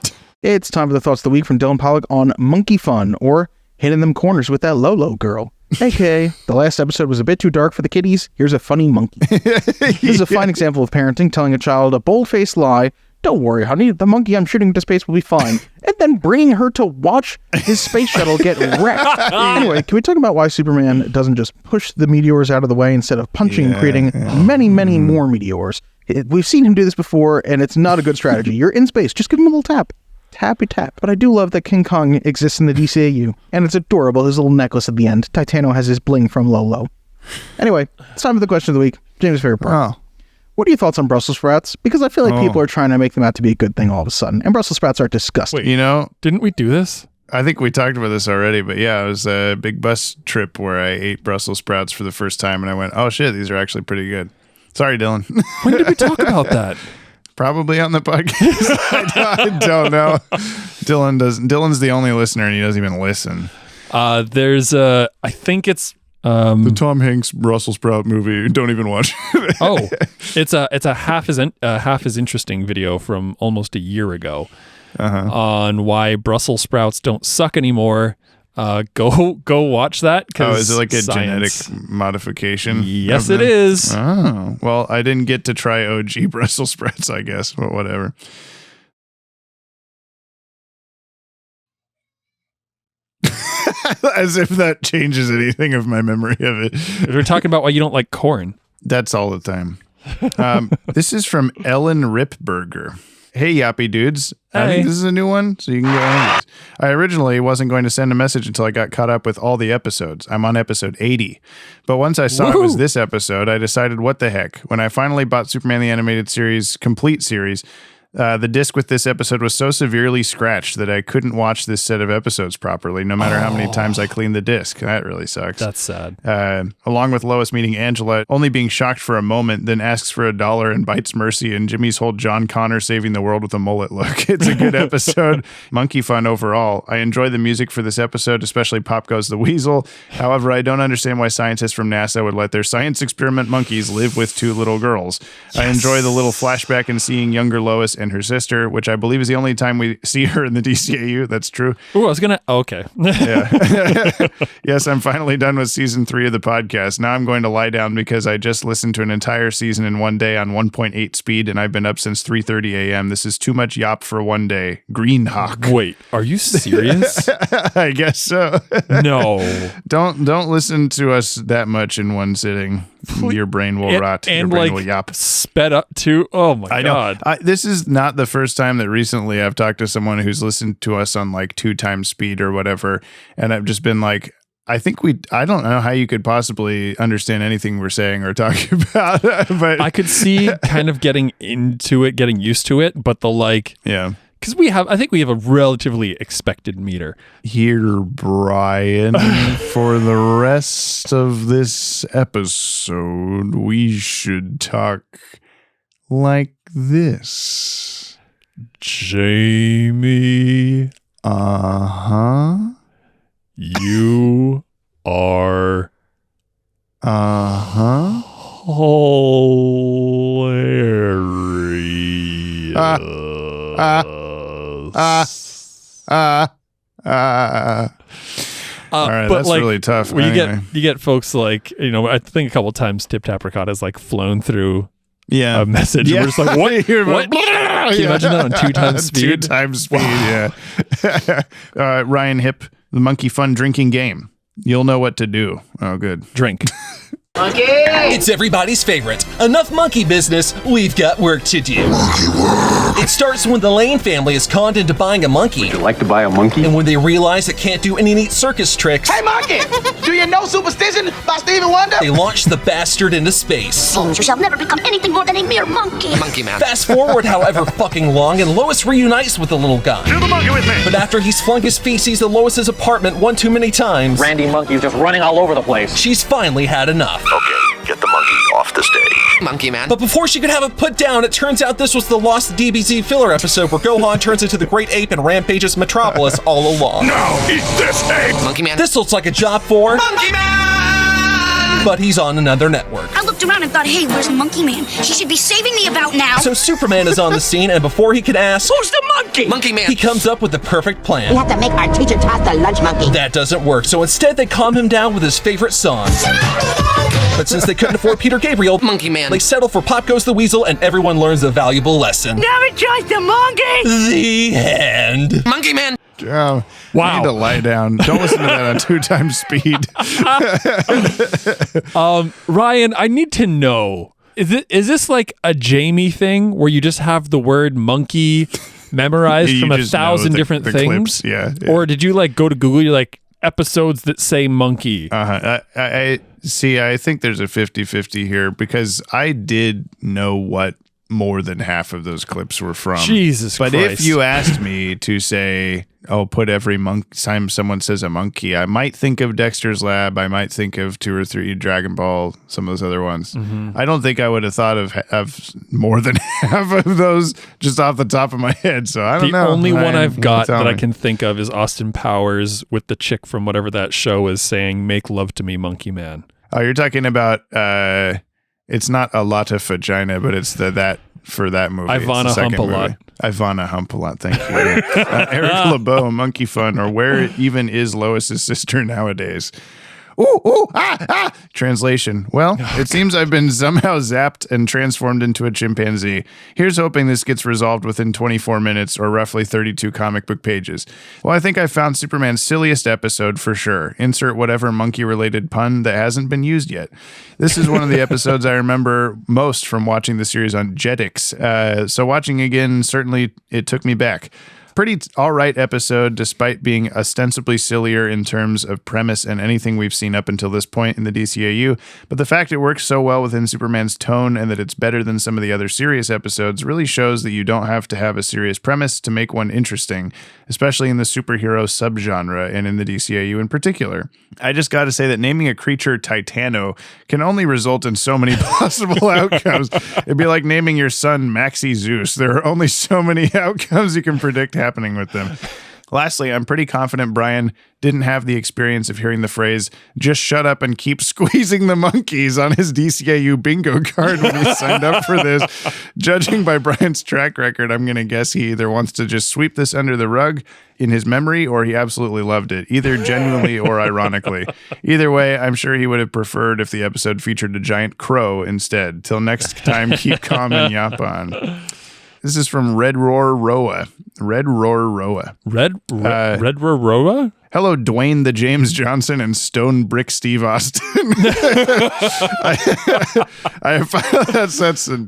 It's time for the Thoughts of the Week from Dylan Pollock on Monkey Fun, or hitting them corners with that Lolo girl. AKA, the last episode was a bit too dark for the kiddies. Here's a funny monkey. This is a fine example of parenting, telling a child a bold-faced lie. Don't worry, honey, the monkey I'm shooting into space will be fine. And then bringing her to watch his space shuttle get wrecked. Anyway, can we talk about why Superman doesn't just push the meteors out of the way instead of punching and creating many, many more meteors? We've seen him do this before, and it's not a good strategy. You're in space. Just give him a little tap. Tappy tap. But I do love that King Kong exists in the DCAU, and it's adorable, his little necklace at the end. Titano has his bling from Lolo. Anyway, it's time for the question of the week. James' favorite part. What are your thoughts on Brussels sprouts? Because I feel like people are trying to make them out to be a good thing all of a sudden, and Brussels sprouts are disgusting. Wait, you know, didn't we do this? I think we talked about this already, but yeah, it was a big bus trip where I ate Brussels sprouts for the first time, and I went, oh shit, these are actually pretty good. Sorry, Dylan. When did we talk about that? Probably on the podcast. I don't know. Dylan's the only listener, and he doesn't even listen. There's I think it's the Tom Hanks Brussels sprout movie. Don't even watch it. It's a half as interesting video from almost a year ago on why Brussels sprouts don't suck anymore. Go watch that. Is it like a genetic modification? Yes, it is. Oh, well, I didn't get to try OG Brussels sprouts, I guess, but whatever. As if that changes anything of my memory of it. We're talking about why you don't like corn. That's all the time. This is from Ellen Ripberger. Hey, Yoppie dudes. I think this is a new one, so you can get one of these. I originally wasn't going to send a message until I got caught up with all the episodes. I'm on episode 80. But once I saw it was this episode, I decided, what the heck? When I finally bought Superman the Animated Series, complete series, The disc with this episode was so severely scratched that I couldn't watch this set of episodes properly, no matter how many times I cleaned the disc. That really sucks. That's sad. Along with Lois meeting Angela, only being shocked for a moment, then asks for $1 and bites mercy, and Jimmy's whole John Connor saving the world with a mullet look. It's a good episode. Monkey fun overall. I enjoy the music for this episode, especially Pop Goes the Weasel. However, I don't understand why scientists from NASA would let their science experiment monkeys live with 2 little girls. Yes. I enjoy the little flashback in seeing younger Lois and her sister, which I believe is the only time we see her in the DCAU. That's true. Oh, I was going to... Okay. Yeah. Yes, I'm finally done with season 3 of the podcast. Now I'm going to lie down because I just listened to an entire season in one day on 1.8 speed, and I've been up since 3:30 a.m. This is too much yop for one day. Green Hawk. Wait, are you serious? I guess so. No. Don't listen to us that much in one sitting. Your brain will rot. And your brain like will yop. Sped up too. Oh my God. This is not the first time that recently I've talked to someone who's listened to us on like 2 times speed or whatever. And I've just been like, I don't know how you could possibly understand anything we're saying or talking about. But I could see kind of getting into it, getting used to it, but yeah. Because I think we have a relatively expected meter. Here, Brian, for the rest of this episode, we should talk like this. Jamie. Uh-huh. You are... Uh-huh. Hilarious. All right, but that's like, really tough. When anyway. you get folks like, I think a couple times Tip Tap Ricotta has like flown through a message. Yeah. And we're just like, what? Can you imagine that on 2 times speed? 2 times speed, yeah. Ryan Hip, the Monkey Fun drinking game. You'll know what to do. Oh, good. Drink. Monkey! It's everybody's favorite. Enough monkey business, we've got work to do. Monkey work. It starts when the Lane family is conned into buying a monkey. Would you like to buy a monkey? And when they realize it can't do any neat circus tricks. Hey, monkey! Do you know Superstition by Stevie Wonder? They launch the bastard into space. Seems you shall never become anything more than a mere monkey. Monkey man. Fast forward however fucking long, and Lois reunites with the little guy. Do the monkey with me! But after he's flung his feces at Lois's apartment one too many times, Randy Monkey's just running all over the place. She's finally had enough. Okay, get the monkey off the stage. Monkey man. But before she could have it put down, it turns out this was the lost DBZ filler episode where Gohan turns into the great ape and rampages Metropolis all along. No, eat this ape! Monkey man. This looks like a job for Monkey Man! But he's on another network. I looked around and thought, hey, where's Monkey Man? She should be saving me about now. So Superman is on the scene, and before he could ask, Who's the monkey? Monkey Man, he comes up with the perfect plan. We have to make our teacher toss the lunch monkey. That doesn't work, so instead they calm him down with his favorite song. But since they couldn't afford Peter Gabriel, Monkey Man, they settle for Pop Goes the Weasel, and everyone learns a valuable lesson. Never trust a monkey! The end. Monkey Man. Oh, wow. You need to lie down. Don't listen to that on 2 times speed. Ryan, I need to know, is this like a Jamie thing where you just have the word monkey memorized from 1,000 different things? Clips. Yeah. Or did you like go to Google, you're like, episodes that say monkey? I see, I think there's a 50-50 here because I did know what more than half of those clips were from. Jesus Christ. Christ. But if you asked me to say, put every time someone says a monkey, I might think of Dexter's Lab. I might think of 2 or 3 Dragon Ball, some of those other ones. Mm-hmm. I don't think I would have thought of more than half of those just off the top of my head. So I don't know. The only one I've got that I me. can think of is Austin Powers with the chick from whatever that show is saying, "Make love to me, Monkey Man." Oh, you're talking about, it's not a lot of vagina, but it's that for that movie. Ivana Hump-A-Lot. Ivana Hump-A-Lot, thank you. Eric LeBeau, Monkey Fun, or where even is Lois's sister nowadays? Translation. Well, it seems I've been somehow zapped and transformed into a chimpanzee. Here's hoping this gets resolved within 24 minutes or roughly 32 comic book pages. Well, I think I found Superman's silliest episode for sure. Insert whatever monkey-related pun that hasn't been used yet. This is one of the episodes I remember most from watching the series on Jetix. So watching again, certainly it took me back. Pretty all right episode, despite being ostensibly sillier in terms of premise and anything we've seen up until this point in the DCAU. But the fact it works so well within Superman's tone and that it's better than some of the other serious episodes really shows that you don't have to have a serious premise to make one interesting, especially in the superhero subgenre and in the DCAU in particular. I just got to say that naming a creature Titano can only result in so many possible outcomes. It'd be like naming your son Maxi Zeus. There are only so many outcomes you can predict happening with them. Lastly, I'm pretty confident Brian didn't have the experience of hearing the phrase, just shut up and keep squeezing the monkeys on his DCAU bingo card when he signed up for this. Judging by Brian's track record, I'm going to guess he either wants to just sweep this under the rug in his memory or he absolutely loved it, either genuinely or ironically. Either way, I'm sure he would have preferred if the episode featured a giant crow instead. Till next time, keep calm and yap on. This is from Red Roar Roa. Red Roar Roa. Red Roar Roa? Hello, Dwayne the James Johnson and Stone Brick Steve Austin.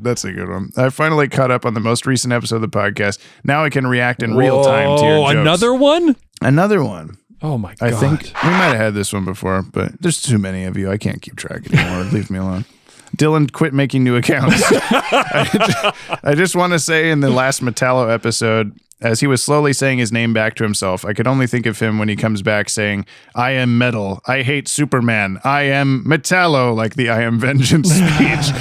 That's a good one. I finally caught up on the most recent episode of the podcast. Now I can react in real time to your jokes. Another one? Another one. Oh my God. I think we might have had this one before, but there's too many of you. I can't keep track anymore. Leave me alone. Dylan, quit making new accounts. I just want to say in the last Metallo episode, as he was slowly saying his name back to himself, I could only think of him when he comes back saying, I am metal. I hate Superman. I am Metallo, like the I am vengeance speech.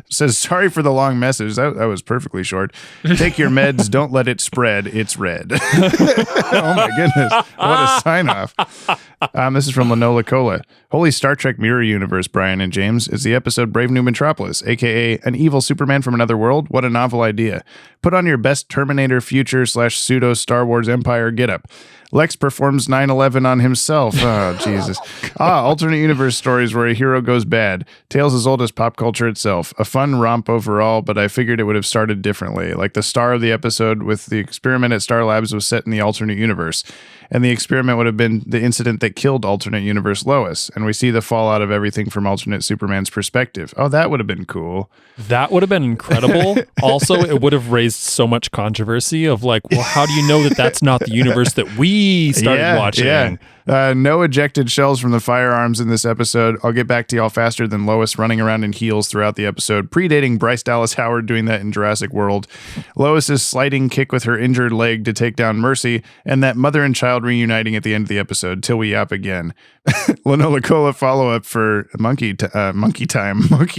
Says, sorry for the long message. That was perfectly short. Take your meds. Don't let it spread. It's red. Oh my goodness. What a sign off. This is from Lanola Cola. Holy Star Trek Mirror Universe, Brian and James, is the episode Brave New Metropolis, aka an evil Superman from another world. What a novel idea. Put on your best Terminator future / pseudo Star Wars Empire getup. Lex performs 9/11 on himself. Oh, Jesus. Alternate universe stories where a hero goes bad. Tales as old as pop culture itself. A fun romp overall, but I figured it would have started differently. Like the star of the episode with the experiment at Star Labs was set in the alternate universe. And the experiment would have been the incident that killed alternate universe Lois. And we see the fallout of everything from alternate Superman's perspective. Oh, that would have been cool. That would have been incredible. Also, it would have raised so much controversy of like, well, how do you know that that's not the universe that we started watching? Yeah. No ejected shells from the firearms in this episode. I'll get back to y'all faster than Lois running around in heels throughout the episode, predating Bryce Dallas Howard doing that in Jurassic World. Lois's sliding kick with her injured leg to take down Mercy, and that mother and child reuniting at the end of the episode till we yap again. Lanola Cola follow-up for monkey time, monkey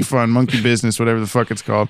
fun, monkey business, whatever the fuck it's called.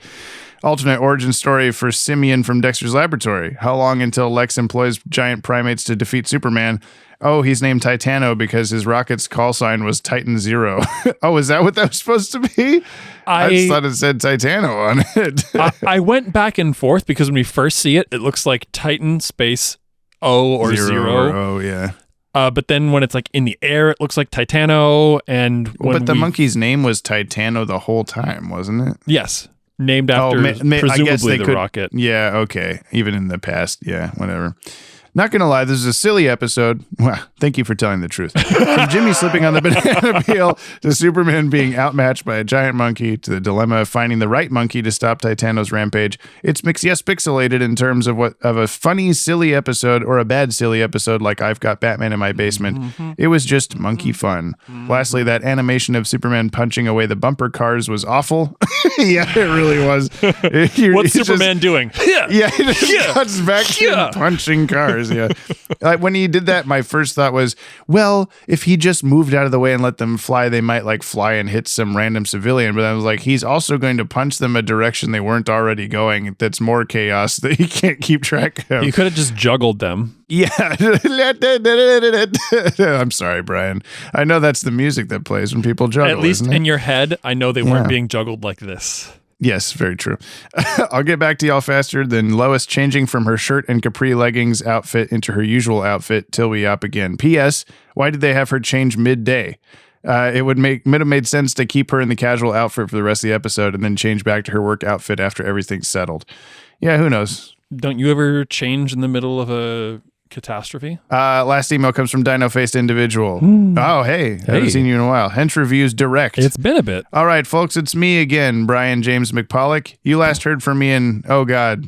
Alternate origin story for Simeon from Dexter's Laboratory. How long until Lex employs giant primates to defeat Superman? Oh, he's named Titano because his rocket's call sign was Titan Zero. Oh, is that what that was supposed to be? I just thought it said Titano on it. I went back and forth because when we first see it, it looks like Titan space O or Zero. Oh, yeah. But then when it's like in the air, it looks like Titano. And but the monkey's name was Titano the whole time, wasn't it? Yes. Named after presumably the rocket. Yeah, okay. Even in the past. Yeah, whatever. Not going to lie, this is a silly episode. Well, thank you for telling the truth. From Jimmy slipping on the banana peel to Superman being outmatched by a giant monkey to the dilemma of finding the right monkey to stop Titano's rampage. It's pixelated in terms of a funny, silly episode or a bad, silly episode like I've Got Batman in My Basement. Mm-hmm. It was just monkey fun. Mm-hmm. Lastly, that animation of Superman punching away the bumper cars was awful. Yeah, it really was. What's Superman doing? Yeah, he just cuts back to punching cars. Yeah. Like when he did that, my first thought was, well, if he just moved out of the way and let them fly, they might like fly and hit some random civilian. But I was like, he's also going to punch them a direction they weren't already going. That's more chaos that he can't keep track of. You could have just juggled them. Yeah. I'm sorry, Brian. I know that's the music that plays when people juggle. At least in your head, I know they weren't being juggled like this. Yes, very true. I'll get back to y'all faster than Lois changing from her shirt and capri leggings outfit into her usual outfit till we up again. P.S. Why did they have her change midday? It would have made sense to keep her in the casual outfit for the rest of the episode and then change back to her work outfit after everything's settled. Yeah, who knows? Don't you ever change in the middle of a catastrophe. Last email comes from Dino-Faced Individual. Oh, hey. Haven't seen you in a while. Hench Reviews Direct. It's been a bit. All right, folks, it's me again, Brian James McPollock. You last heard from me in,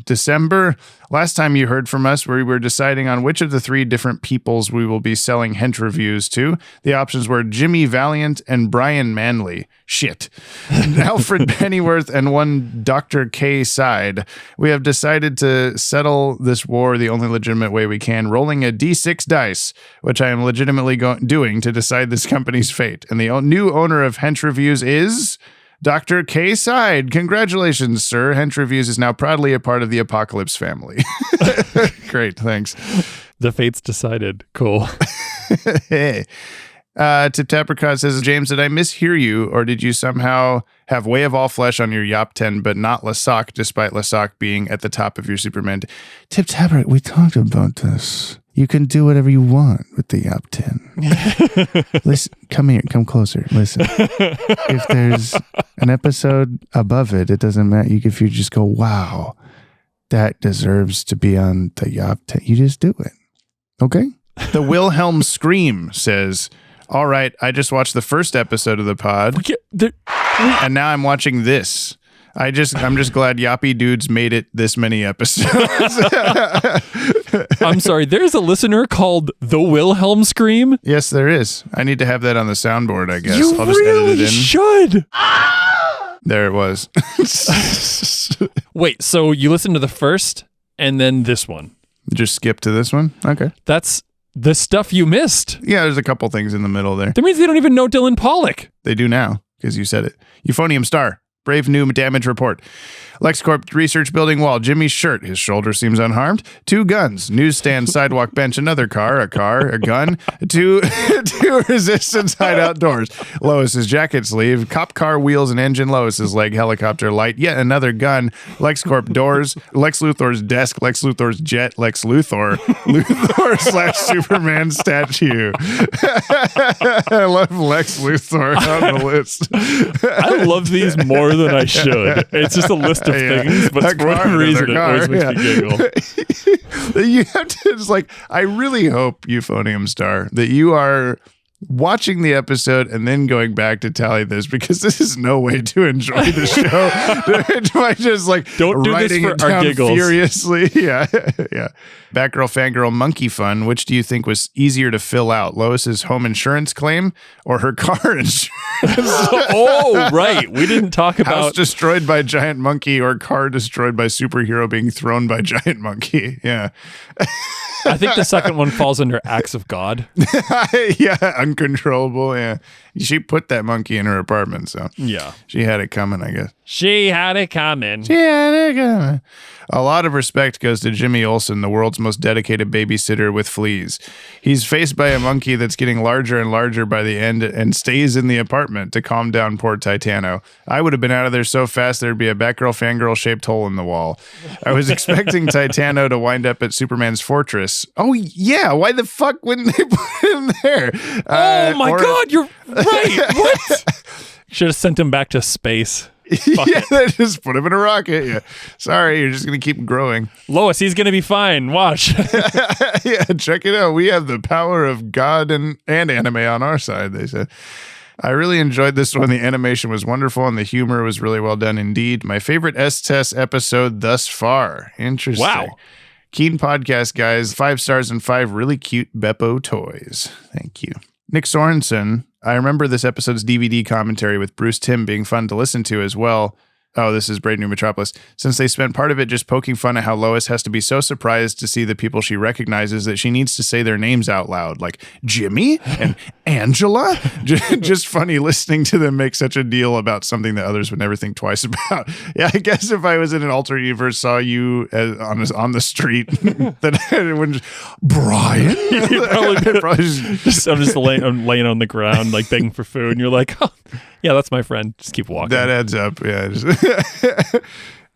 December. Last time you heard from us, we were deciding on which of the 3 different peoples we will be selling Hench Reviews to. The options were Jimmy Valiant and Brian Manley. Shit. Alfred Pennyworth and one Dr. K. Side. We have decided to settle this war the only legitimate way we can, rolling a D6 dice, which I am legitimately doing to decide this company's fate. And the new owner of Hench Reviews is Dr. K. Side. Congratulations, sir. Hench Reviews is now proudly a part of the Apocalypse family. Great, thanks. The fate's decided. Cool. Hey. Tip Tapricot says, James, did I mishear you, or did you somehow have Way of All Flesh on your Yop 10, but not Lasak, despite Lasak being at the top of your Superman? Tip Tapricot, we talked about this. You can do whatever you want with the Yop 10. Listen, come here, come closer. Listen, if there's an episode above it, it doesn't matter. If you just go, wow, that deserves to be on the Yop 10, you just do it. Okay? The Wilhelm Scream says, all right, I just watched the first episode of the pod, and now I'm watching this. I'm just glad Yoppie Dudes made it this many episodes. I'm sorry, there's a listener called The Wilhelm Scream? Yes, there is. I need to have that on the soundboard, I guess. I'll just edit it in. Should. There it was. Wait, so you listened to the first and then this one? Just skip to this one? Okay. That's the stuff you missed. Yeah, there's a couple things in the middle there. That means they don't even know Dylan Pollock. They do now, because you said it. Euphonium Star. Brave new damage report. LexCorp research building wall. Jimmy's shirt. His shoulder seems unharmed. 2 guns. Newsstand, sidewalk bench. Another car. A gun. 2 resistance hideout doors. Lois's jacket sleeve. Cop car wheels and engine. Lois's leg. Helicopter light. Yet another gun. LexCorp doors. Lex Luthor's desk. Lex Luthor's jet. Lex Luthor. Luthor / Superman statue. I love Lex Luthor on the list. I love these more than I should. It's just a list of things, but for whatever reason, it always makes me giggle. You have to, it's like, I really hope, Euphonium Star, that you are watching the episode and then going back to tally this, because this is no way to enjoy the show. Do I just don't do this for our giggles furiously? Yeah. Batgirl Fangirl Monkey Fun. Which do you think was easier to fill out, Lois's home insurance claim or her car insurance? Oh, right. We didn't talk about house destroyed by giant monkey or car destroyed by superhero being thrown by giant monkey. Yeah. I think the second one falls under acts of God. Yeah, uncontrollable. Yeah, she put that monkey in her apartment, so yeah, she had it coming, I guess. She had it coming. A lot of respect goes to Jimmy Olsen, the world's most dedicated babysitter with fleas. He's faced by a monkey that's getting larger and larger by the end and stays in the apartment to calm down poor Titano. I would have been out of there so fast there'd be a Batgirl Fangirl shaped hole in the wall. I was expecting Titano to wind up at Superman's fortress. Oh yeah, why the fuck wouldn't they put him there? Oh my God, you're right. What? Should have sent him back to space. Yeah, they just put him in a rocket. Yeah, sorry, you're just gonna keep growing. Lois, he's gonna be fine. Watch. Yeah, check it out. We have the power of God and anime on our side, they said. I really enjoyed this one. The animation was wonderful and the humor was really well done indeed. My favorite S-Test episode thus far. Interesting. Wow. Keen podcast, guys. 5 stars and 5 really cute Beppo toys. Thank you. Nick Sorensen. I remember this episode's DVD commentary with Bruce Timm being fun to listen to as well. Oh, this is Brave New Metropolis. Since they spent part of it just poking fun at how Lois has to be so surprised to see the people she recognizes that she needs to say their names out loud, like Jimmy and Angela. Just funny listening to them make such a deal about something that others would never think twice about. Yeah, I guess if I was in an alternate universe, saw you on the street, then I wouldn't Brian? I'm just laying on the ground, like begging for food, and you're like, oh, yeah, that's my friend. Just keep walking. That adds up. Yeah.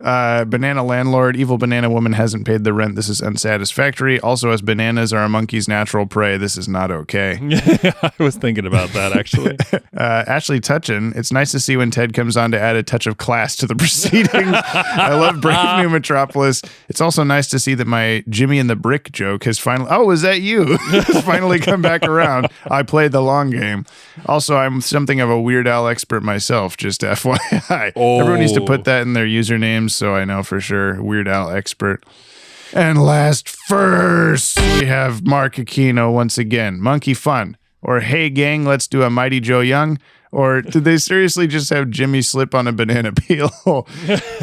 Banana landlord, evil banana woman hasn't paid the rent. This is unsatisfactory. Also, as bananas are a monkey's natural prey, this is not okay. I was thinking about that, actually. Ashley Tutchin, it's nice to see when Ted comes on to add a touch of class to the proceedings. I love Brave New Metropolis. It's also nice to see that my Jimmy and the Brick joke has finally... Oh, is that you? Has finally come back around. I played the long game. Also, I'm something of a Weird Al expert myself, just FYI. Everyone needs to put that in their usernames so I know for sure. Weird Al expert. And last first, we have Mark Aquino once again. Monkey Fun. Or Hey Gang, let's do a Mighty Joe Young. Or did they seriously just have Jimmy slip on a banana peel?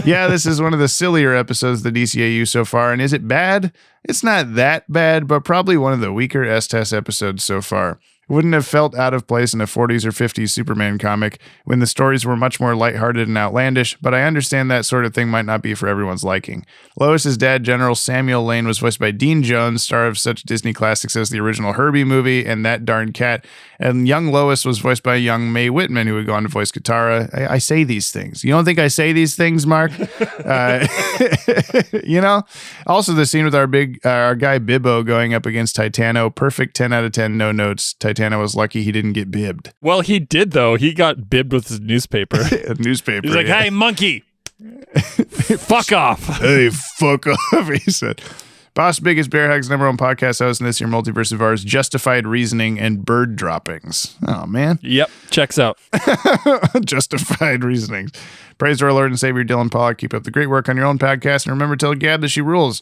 Yeah, this is one of the sillier episodes of the DCAU so far. And is it bad? It's not that bad, but probably one of the weaker S-Test episodes so far. Wouldn't have felt out of place in a 40s or 50s Superman comic when the stories were much more lighthearted and outlandish, but I understand that sort of thing might not be for everyone's liking. Lois's dad, General Samuel Lane, was voiced by Dean Jones, star of such Disney classics as the original Herbie movie and That Darn Cat, and young Lois was voiced by young Mae Whitman, who would go on to voice Katara. I say these things. You don't think I say these things, Mark? You know? Also, the scene with our guy Bibbo going up against Titano, perfect 10 out of 10, no notes. Titano was lucky he didn't get bibbed. Well, he did, though. He got bibbed with his newspaper. A newspaper. He's like, hey, monkey. Fuck off. Hey, fuck off, he said. Boss Biggest Bear Hug's #1 podcast host in this year Multiverse of Ours, Justified Reasoning and Bird Droppings. Oh, man. Yep, checks out. Justified Reasonings. Praise to our Lord and Savior, Dylan Pollock. Keep up the great work on your own podcast, and remember to tell Gab that she rules.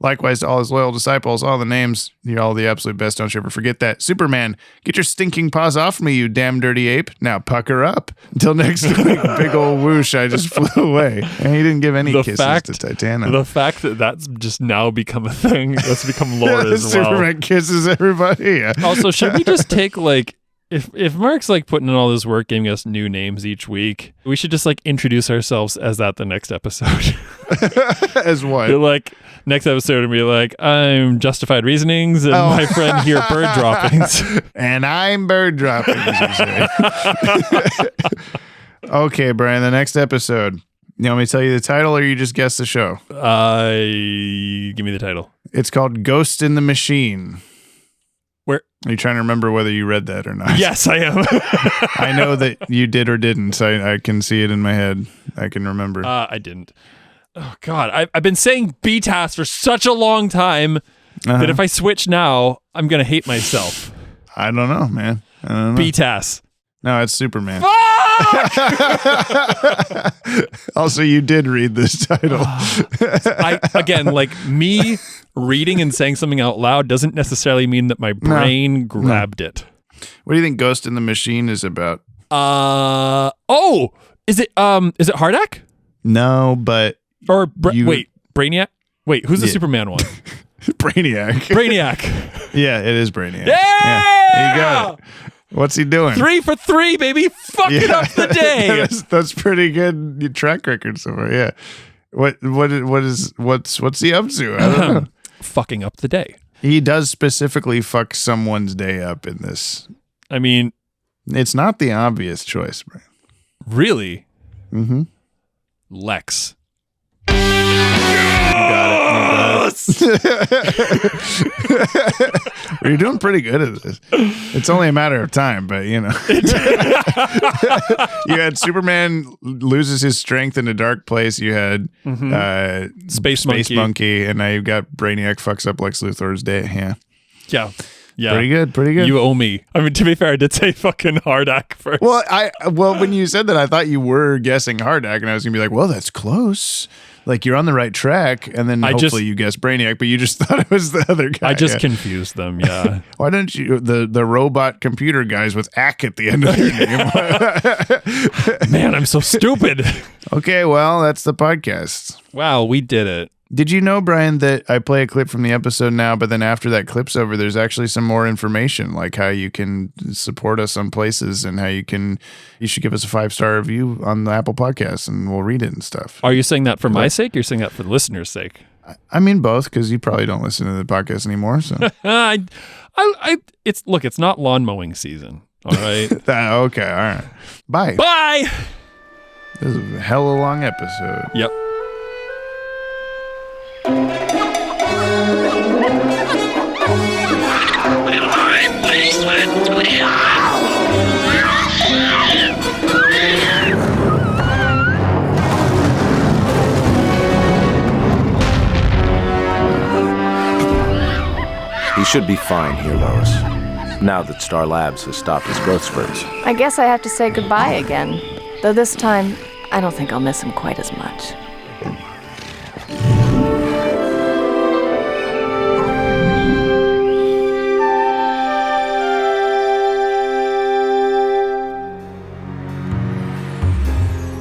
Likewise to all his loyal disciples, all the names, you're all the absolute best. Don't you ever forget that. Superman, get your stinking paws off me, you damn dirty ape. Now pucker up. Until next week, big old whoosh, I just flew away. And he didn't give any kisses to Titano. The fact that that's just now become a thing, that's become lore as well. Superman kisses everybody. Yeah. Also, should we just take if Mark's putting in all this work giving us new names each week, we should just introduce ourselves as that the next episode. As what? You're next episode and be I'm Justified Reasonings and my friend here Bird Droppings. And I'm Bird Droppings, you say. Okay, Brian, the next episode. You want me to tell you the title or you just guess the show? Give me the title. It's called Ghost in the Machine. Where? Are you trying to remember whether you read that or not? Yes, I am. I know that you did or didn't. I can see it in my head. I can remember. I didn't. Oh, God. I've been saying BTAS for such a long time that if I switch now, I'm going to hate myself. I don't know, man. I don't know. BTAS. No, it's Superman. Fuck! Also, you did read this title. Me reading and saying something out loud doesn't necessarily mean that my brain grabbed it. What do you think Ghost in the Machine is about? Is it Hardak? No, but wait, Brainiac? Wait, who's the Superman one? Brainiac. Yeah, it is Brainiac. Yeah! You got it. What's he doing? 3 for 3, baby. Fucking up the day. That's pretty good track record so far. Yeah. What's he up to? I don't know. Fucking up the day. He does specifically fuck someone's day up in this. I mean, it's not the obvious choice, Brian. Really? Mm-hmm. Lex. You got it. You're doing pretty good at this. It's only a matter of time, but you know. You had Superman loses his strength in a dark place. You had Space Monkey, and now you've got Brainiac fucks up Lex Luthor's day. Yeah. Yeah. Pretty good. You owe me. I mean, to be fair, I did say fucking Hardak first. Well, when you said that, I thought you were guessing Hardak, and I was gonna be like, well, that's close. You're on the right track, and then hopefully you guessed Brainiac, but you just thought it was the other guy. I just confused them, yeah. Why don't you, the robot computer guys with ACK at the end of their name? Man, I'm so stupid. Okay, well, that's the podcast. Wow, we did it. Did you know, Brian, that I play a clip from the episode now, but then after that clip's over, there's actually some more information, like how you can support us on places and how you should give us a 5-star review on the Apple Podcasts and we'll read it and stuff. Are you saying that for my sake or you're saying that for the listener's sake? I mean both, because you probably don't listen to the podcast anymore. So it's not lawn mowing season. All right. Okay. All right. Bye. Bye. This is a hella long episode. Yep. He should be fine here, Lois. Now that Star Labs has stopped his growth spurts. I guess I have to say goodbye again. Though this time, I don't think I'll miss him quite as much.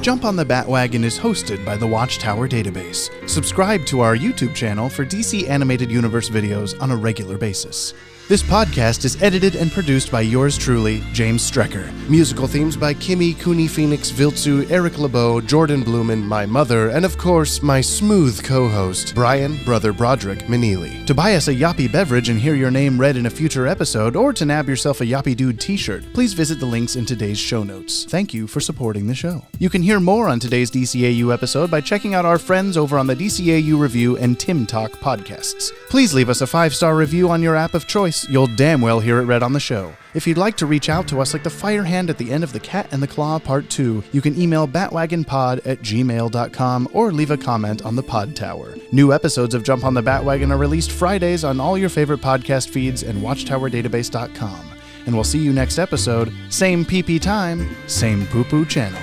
Jump on the Bat-Wagon is hosted by the Watchtower Database. Subscribe to our YouTube channel for DC Animated Universe videos on a regular basis. This podcast is edited and produced by yours truly, James Strecker. Musical themes by Kimmy, Cooney Phoenix, Viltsu, Eric LeBeau, Jordan Blumen, my mother, and of course, my smooth co-host, Brian, Brother Broderick Meneely. To buy us a Yoppie beverage and hear your name read in a future episode, or to nab yourself a Yoppie Dude t-shirt, please visit the links in today's show notes. Thank you for supporting the show. You can hear more on today's DCAU episode by checking out our friends over on the DCAU Review and Tim Talk podcasts. Please leave us a 5-star review on your app of choice. You'll damn well hear it read on the show. If you'd like to reach out to us like the fire hand at the end of The Cat and the Claw Part 2, you can email batwagonpod@gmail.com or leave a comment on the Pod Tower. New episodes of Jump on the Bat-Wagon are released Fridays on all your favorite podcast feeds and watchtowerdatabase.com. And we'll see you next episode, same PP time, same poo-poo channel.